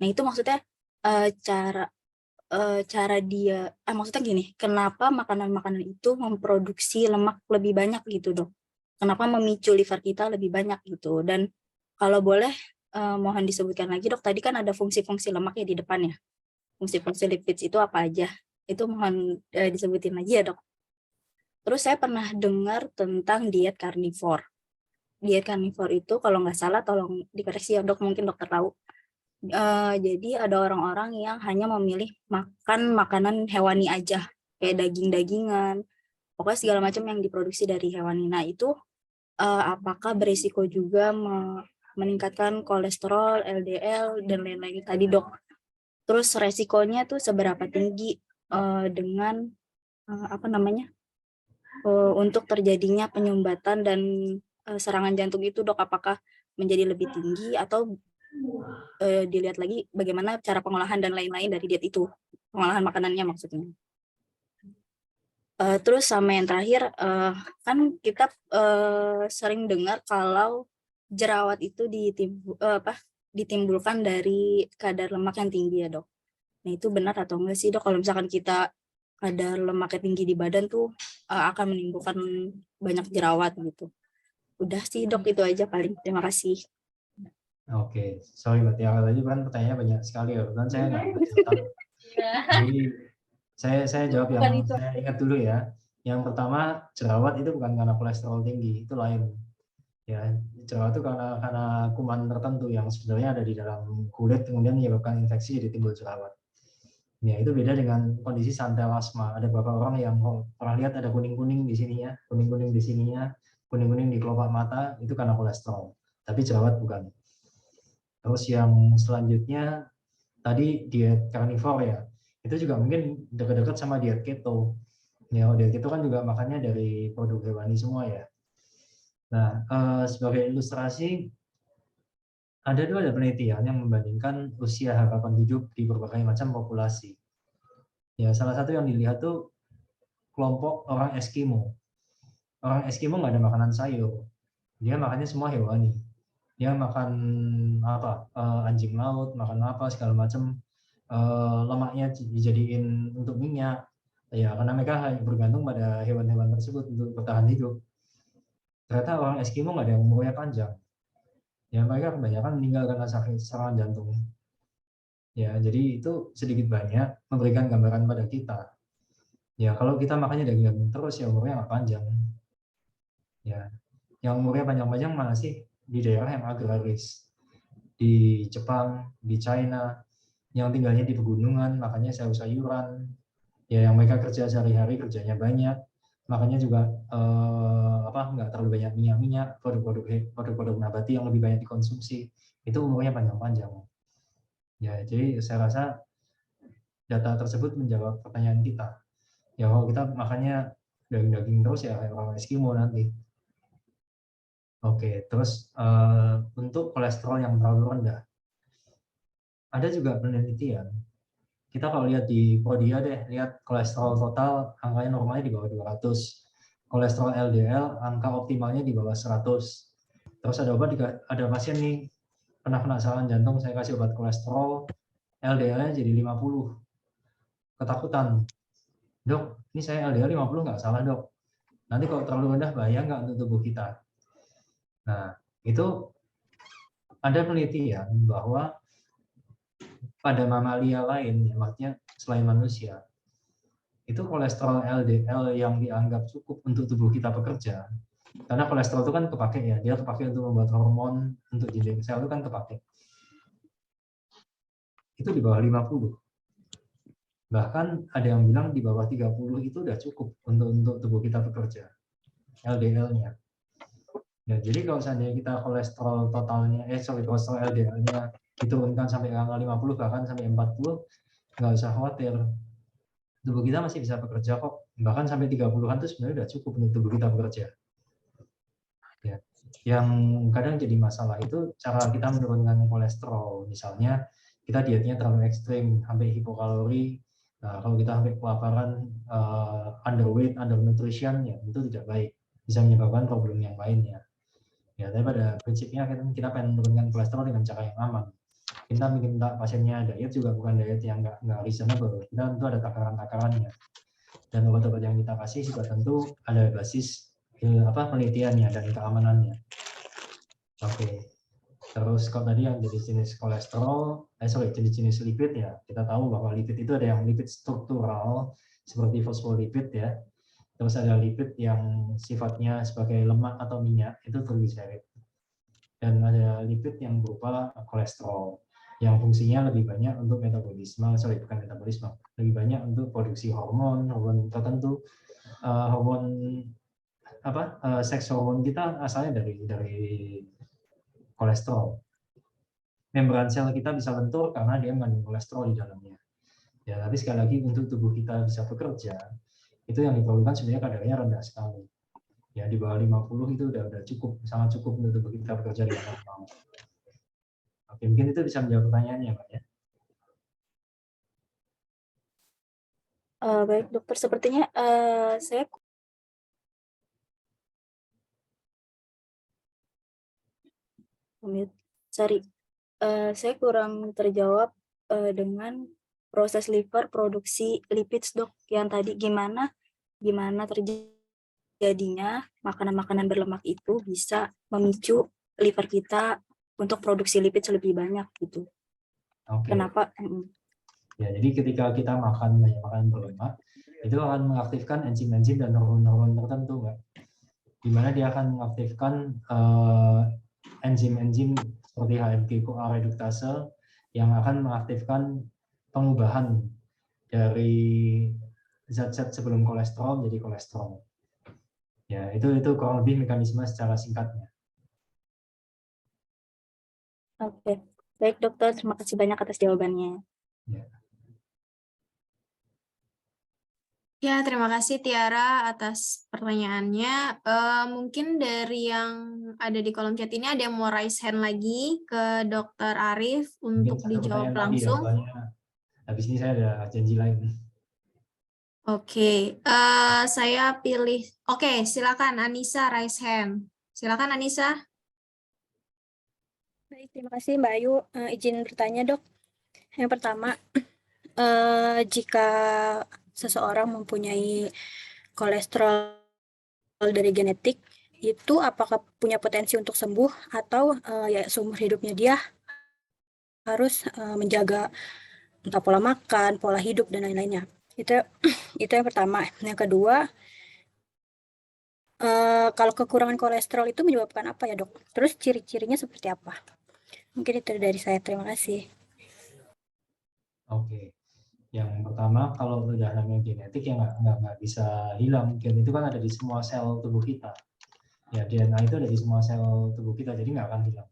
Nah itu maksudnya cara dia, maksudnya gini, kenapa makanan-makanan itu memproduksi lemak lebih banyak gitu Dok? Kenapa memicu liver kita lebih banyak gitu? Dan kalau boleh mohon disebutkan lagi Dok, tadi kan ada fungsi-fungsi lemaknya di depan ya. Fungsi-fungsi lipids itu apa aja? Itu mohon disebutin lagi ya Dok. Terus saya pernah dengar tentang diet karnivor. Diet karnivor itu kalau nggak salah, tolong dikoreksi ya Dok, mungkin dokter tahu. Jadi ada orang-orang yang hanya memilih makan makanan hewani aja, kayak daging-dagingan, pokoknya segala macam yang diproduksi dari hewani. Nah itu apakah berisiko juga meningkatkan kolesterol, LDL, dan lain-lain tadi Dok. Terus resikonya tuh seberapa tinggi dengan untuk terjadinya penyumbatan dan serangan jantung itu Dok, apakah menjadi lebih tinggi atau dilihat lagi bagaimana cara pengolahan dan lain-lain dari diet itu, pengolahan makanannya maksudnya. Terus sama yang terakhir, kan kita sering dengar kalau jerawat itu ditimbulkan dari kadar lemak yang tinggi ya Dok. Nah itu benar atau enggak sih Dok, kalau misalkan kita kadar lemaknya tinggi di badan tuh akan menimbulkan banyak jerawat gitu. Udah sih Dok, itu aja paling. Terima kasih. Oke, sorry Mbak Tiara, tadi kan pertanyaannya banyak sekali ya, kan saya nggak catat. Jadi saya jawab yang saya ingat dulu ya. Yang pertama, jerawat itu bukan karena kolesterol tinggi, itu lain. Ya, jerawat itu karena kuman tertentu yang sebenarnya ada di dalam kulit, kemudian menyebabkan infeksi jadi timbul jerawat. Ya, itu beda dengan kondisi santel asma. Ada beberapa orang yang pernah lihat ada kuning-kuning di sininya, kuning-kuning di sininya, kuning-kuning di kelopak mata, itu karena kolesterol. Tapi jerawat bukan. Terus yang selanjutnya tadi diet karnivor ya, itu juga mungkin dekat-dekat sama diet keto. Ya, diet keto kan juga makannya dari produk hewani semua ya. Nah, sebagai ilustrasi, ada penelitian yang membandingkan usia harapan hidup di berbagai macam populasi. Ya, salah satu yang dilihat tuh kelompok orang Eskimo. Orang Eskimo nggak ada makanan sayur, dia makannya semua hewani. Dia makan anjing laut, makan apa segala macam, lemaknya dijadiin untuk minyak ya, karena mereka hanya bergantung pada hewan-hewan tersebut untuk bertahan hidup. Ternyata orang Eskimo nggak ada yang umurnya panjang ya, mereka kebanyakan meninggal karena sakit serangan jantung ya. Jadi itu sedikit banyak memberikan gambaran pada kita ya, kalau kita makannya daging terus ya umurnya nggak panjang ya. Yang umurnya panjang-panjang mana sih? Di daerah yang agraris, di Jepang, di China, yang tinggalnya di pegunungan, makanya sayur-sayuran, ya yang mereka kerja sehari-hari kerjanya banyak, makanya juga nggak terlalu banyak minyak-minyak, produk-produk nabati yang lebih banyak dikonsumsi, itu umurnya panjang-panjang. Ya, jadi saya rasa data tersebut menjawab pertanyaan kita. Ya kalau kita makannya daging-daging terus ya kayak orang Eskimo nanti. Oke, terus untuk kolesterol yang terlalu rendah, ada juga penelitian. Kita kalau lihat di Prodia deh, lihat kolesterol total angkanya normalnya di bawah 200. Kolesterol LDL angka optimalnya di bawah 100. Terus ada pasien nih kena serangan jantung, saya kasih obat kolesterol, LDL-nya jadi 50. Ketakutan. Dok, ini saya LDL 50 nggak salah dok. Nanti kalau terlalu rendah bahaya nggak untuk tubuh kita? Nah, itu ada penelitian bahwa pada mamalia lain, ya, maksudnya selain manusia, itu kolesterol LDL yang dianggap cukup untuk tubuh kita bekerja, karena kolesterol itu kan kepake ya, dia kepake untuk membuat hormon untuk dinding sel itu kan kepake. Itu di bawah 50. Bahkan ada yang bilang di bawah 30 itu udah cukup untuk tubuh kita bekerja, LDL-nya. Ya, jadi kalau seandainya kita kolesterol totalnya, kolesterol LDL-nya diturunkan sampai angka 50 bahkan sampai 40, nggak usah khawatir. Tubuh kita masih bisa bekerja kok. Bahkan sampai 30-an itu sebenarnya udah cukup untuk tubuh kita bekerja. Ya. Yang kadang jadi masalah itu cara kita menurunkan kolesterol. Misalnya kita dietnya terlalu ekstrim, sampai hipokalori. Nah, kalau kita sampai kelaparan, underweight, undernutrition, ya itu tidak baik. Bisa menyebabkan problem yang lainnya. Ya, tapi pada prinsipnya kita pengen menurunkan kolesterol dengan cara yang aman. Kita minta pasiennya diet juga bukan diet yang nggak reasonable. Kita tentu ada takaran-takarannya. Dan obat-obat yang kita kasih juga tentu ada basis penelitiannya dan keamanannya. Oke. Terus kalau tadi yang jenis-jenis kolesterol, jenis-jenis lipid ya, kita tahu bahwa lipid itu ada yang lipid struktural seperti fosfolipid ya. Terus ada lipid yang sifatnya sebagai lemak atau minyak, itu trigliserid. Dan ada lipid yang berupa kolesterol yang fungsinya lebih banyak untuk metabolisme, lebih banyak untuk produksi hormon tertentu. Seks hormon kita asalnya dari kolesterol. Membran sel kita bisa lentur karena dia mengandung kolesterol di dalamnya. Ya, tapi sekali lagi untuk tubuh kita bisa bekerja, itu yang diperlukan sebenarnya kadarnya rendah sekali. Ya, di bawah 50 itu udah cukup, sangat cukup untuk tubuh kita bekerja dengan normal. Oke, mungkin itu bisa menjawab pertanyaannya, Mbak ya. Baik dokter, sepertinya saya saya kurang terjawab dengan proses liver produksi lipids dok, yang tadi gimana terjadinya makanan-makanan berlemak itu bisa memicu liver kita untuk produksi lipid lebih banyak gitu. Oke. Kenapa? Ya, jadi ketika kita makan banyak makanan berlemak, itu akan mengaktifkan enzim-enzim dan hormon-hormon tertentu, Mbak. Di mana dia akan mengaktifkan enzim-enzim seperti HMG-CoA reduktase yang akan mengaktifkan pengubahan dari zat-zat sebelum kolesterol menjadi kolesterol. Ya, itu kurang lebih mekanisme secara singkatnya. Oke, baik dokter, terima kasih banyak atas jawabannya. Ya. Ya, terima kasih Tiara atas pertanyaannya. Mungkin dari yang ada di kolom chat ini ada yang mau raise hand lagi ke Dr. Arif untuk dijawab langsung. Habis ini saya ada janji lain. Oke, saya pilih. Oke, silakan Anissa raise hand. Silakan Anissa. Baik, terima kasih Mbak Ayu. Izin bertanya dok. Yang pertama, jika seseorang mempunyai kolesterol dari genetik, itu apakah punya potensi untuk sembuh atau ya seumur hidupnya dia harus menjaga entah pola makan, pola hidup dan lain-lainnya. Itu yang pertama. Yang kedua, kalau kekurangan kolesterol itu menyebabkan apa ya dok? Terus ciri-cirinya seperti apa? Mungkin itu dari saya. Terima kasih. Oke. Yang pertama, kalau udah namanya genetik ya nggak bisa hilang. Gen itu kan ada di semua sel tubuh kita. Ya, DNA itu ada di semua sel tubuh kita, jadi nggak akan hilang.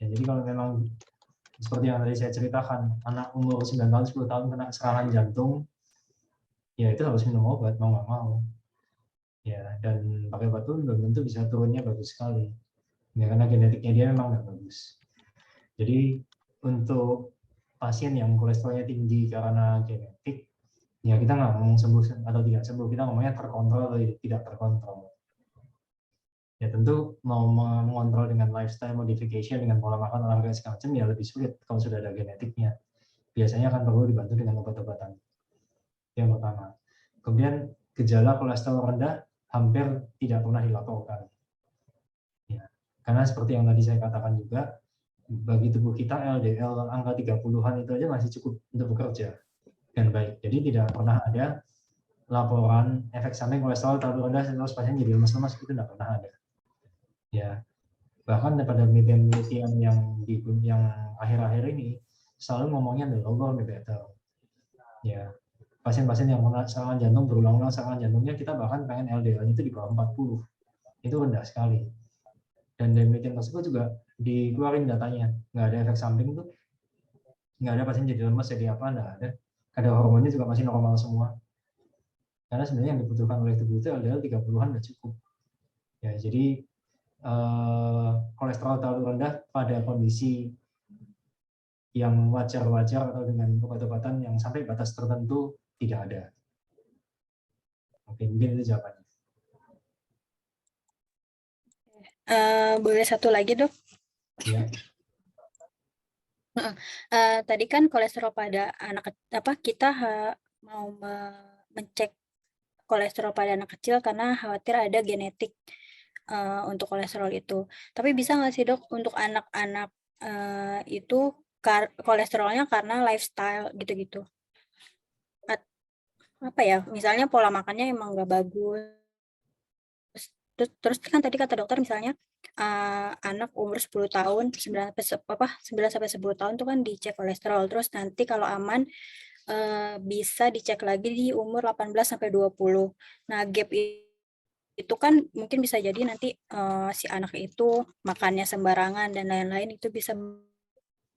Ya, jadi kalau memang seperti yang tadi saya ceritakan, anak umur 9 tahun, 10 tahun kena serangan jantung, ya itu harus minum obat, mau nggak mau. Ya, dan pakai obat pun belum tentu bisa turunnya bagus sekali. Ya, karena genetiknya dia memang nggak bagus. Jadi untuk pasien yang kolesterolnya tinggi karena genetik, ya kita nggak ngomong sembuh atau tidak sembuh, kita ngomongnya terkontrol atau tidak terkontrol. Ya tentu mau mengontrol dengan lifestyle modification, dengan pola makan, olahraga segala macam ya lebih sulit kalau sudah ada genetiknya. Biasanya akan perlu dibantu dengan obat-obatan. Yang pertama. Kemudian gejala kolesterol rendah hampir tidak pernah dilaporkan. Ya, karena seperti yang tadi saya katakan juga, bagi tubuh kita LDL angka 30-an itu aja masih cukup untuk bekerja dengan baik. Jadi tidak pernah ada laporan efek samping kolesterol terlalu rendah terus pasien jadi lemas-lemas, itu tidak pernah ada. Ya, bahkan pada penelitian yang akhir-akhir ini selalu ngomongnya the lower the better. Ya, pasien-pasien yang kena serangan jantung berulang-ulang serangan jantungnya, kita bahkan pengen LDL-nya itu di bawah 40. Itu rendah sekali. Dan dari penelitian tersebut juga dikeluarin datanya, nggak ada efek samping tuh, nggak ada pasien jadi lemas jadi apa, nggak ada. Kadar hormonnya juga masih normal semua. Karena sebenarnya yang dibutuhkan oleh tubuh itu LDL 30-an udah cukup. Ya, jadi kolesterol terlalu rendah pada kondisi yang wajar-wajar atau dengan obat-obatan yang sampai batas tertentu tidak ada. Oke, mungkin itu jawabannya. Boleh satu lagi, Dok? Ya. Tadi kan kolesterol pada kita mau mengecek kolesterol pada anak kecil karena khawatir ada genetik untuk kolesterol itu. Tapi bisa nggak sih, Dok, untuk anak-anak itu kolesterolnya karena lifestyle gitu-gitu? Apa ya? Misalnya pola makannya emang nggak bagus. Terus kan tadi kata dokter misalnya anak umur 10 tahun 9 sampai 10 tahun tuh kan dicek kolesterol, terus nanti kalau aman bisa dicek lagi di umur 18 sampai 20. Nah, gap itu kan mungkin bisa jadi nanti si anak itu makannya sembarangan dan lain-lain, itu bisa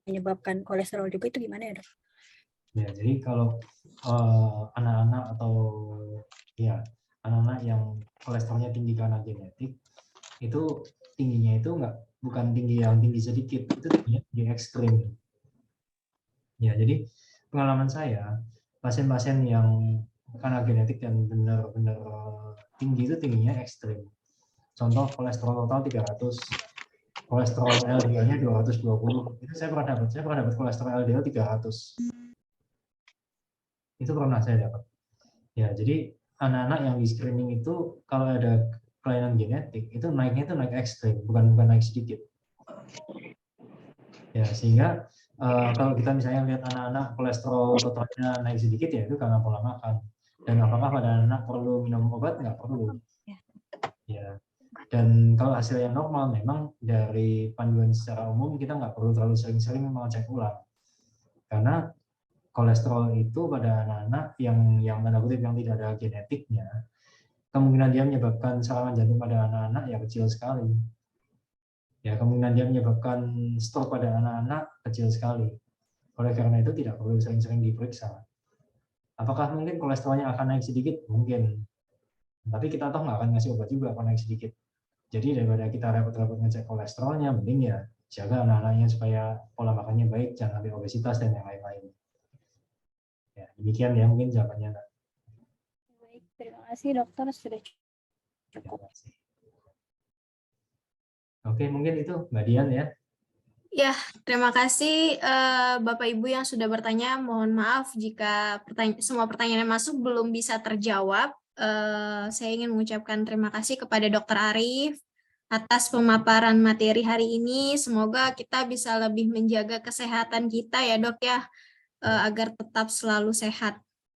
menyebabkan kolesterol juga, itu gimana ya, Dok? Ya, jadi kalau anak-anak atau ya anak-anak yang kolesterolnya tinggi karena genetik, itu tingginya itu bukan tinggi yang tinggi sedikit, itu tingginya tinggi ekstrim. Ya, jadi pengalaman saya, pasien-pasien yang karena genetik dan benar-benar tinggi itu tingginya ekstrim. Contoh kolesterol total 300, kolesterol LDL-nya 220. Itu saya pernah dapat kolesterol LDL 300. Itu pernah saya dapat. Ya, jadi anak-anak yang di screening itu kalau ada kelainan genetik itu naiknya itu naik ekstrim, bukan naik sedikit. Ya, sehingga kalau kita misalnya lihat anak-anak kolesterol totalnya naik sedikit, ya itu karena pola makan. Dan apakah pada anak perlu minum obat? Nggak perlu. Ya. Dan kalau hasilnya normal, memang dari panduan secara umum kita nggak perlu terlalu sering-sering mengecek ulang. Karena kolesterol itu pada anak-anak yang tanda kutip yang tidak ada genetiknya, kemungkinan dia menyebabkan serangan jantung pada anak-anak ya kecil sekali. Ya, kemungkinan dia menyebabkan stroke pada anak-anak kecil sekali. Oleh karena itu tidak perlu sering-sering diperiksa. Apakah mungkin kolesterolnya akan naik sedikit? Mungkin. Tapi kita toh nggak akan ngasih obat juga kalau naik sedikit. Jadi daripada kita repot-repot ngecek kolesterolnya, mending ya jaga anak-anaknya supaya pola makannya baik, jangan sampai obesitas dan yang lain-lain. Ya, demikian ya mungkin jawabannya. Baik, terima kasih dokter, sudah cukup. Oke, mungkin itu Mbak Dian ya. Ya, terima kasih Bapak Ibu yang sudah bertanya. Mohon maaf jika semua pertanyaan yang masuk belum bisa terjawab. Saya ingin mengucapkan terima kasih kepada Dr. Arief atas pemaparan materi hari ini. Semoga kita bisa lebih menjaga kesehatan kita ya, Dok ya, agar tetap selalu sehat.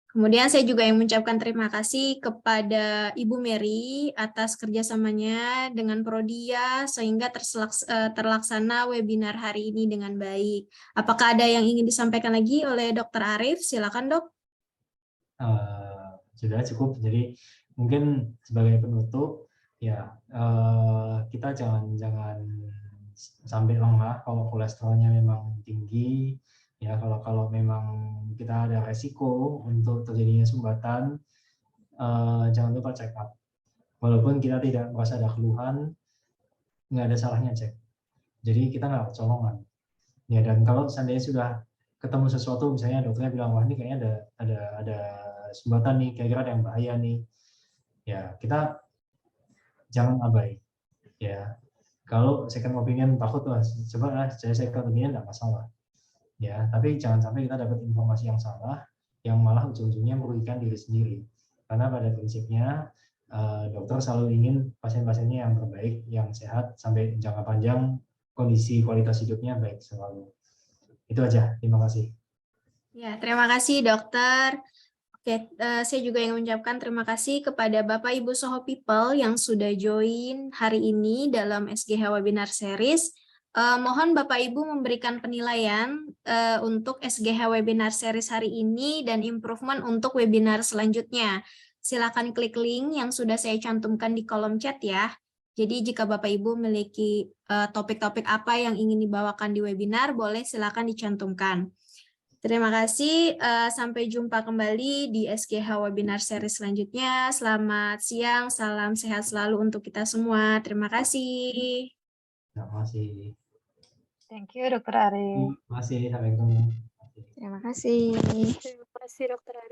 Kemudian saya juga yang mengucapkan terima kasih kepada Ibu Mary atas kerjasamanya dengan Prodia sehingga terlaksana webinar hari ini dengan baik. Apakah ada yang ingin disampaikan lagi oleh Dr. Arief? Silakan, Dok. Sudah cukup. Jadi mungkin sebagai penutup ya kita jangan sampai lengah kalau kolesterolnya memang tinggi. Ya, kalau memang kita ada resiko untuk terjadinya sumbatan, jangan lupa check up. Walaupun kita tidak merasa ada keluhan, nggak ada salahnya cek. Jadi kita nggak kecolongan. Ya, dan kalau seandainya sudah ketemu sesuatu, misalnya dokternya bilang, wah ini kayaknya ada sumbatan nih, kira-kira ada yang bahaya nih. Ya, kita jangan abai. Ya, kalau second opinion takut, coba saya second opinion nggak masalah. Ya, tapi jangan sampai kita dapat informasi yang salah, yang malah ujung-ujungnya merugikan diri sendiri. Karena pada prinsipnya dokter selalu ingin pasien-pasiennya yang terbaik, yang sehat sampai jangka panjang, kondisi kualitas hidupnya baik selalu. Itu aja, terima kasih. Ya, terima kasih dokter. Oke, saya juga ingin mengucapkan terima kasih kepada Bapak Ibu Soho People yang sudah join hari ini dalam SGH Webinar Series. Mohon Bapak Ibu memberikan penilaian untuk SGH Webinar Series hari ini dan improvement untuk webinar selanjutnya. Silakan klik link yang sudah saya cantumkan di kolom chat ya. Jadi jika Bapak Ibu memiliki topik-topik apa yang ingin dibawakan di webinar, boleh silakan dicantumkan. Terima kasih, sampai jumpa kembali di SGH Webinar Series selanjutnya. Selamat siang, salam sehat selalu untuk kita semua. Terima kasih. Terima kasih. Thank you, Dr. Arif. Terima kasih, sampai ketemu. Terima kasih. Terima kasih Dokter Ari.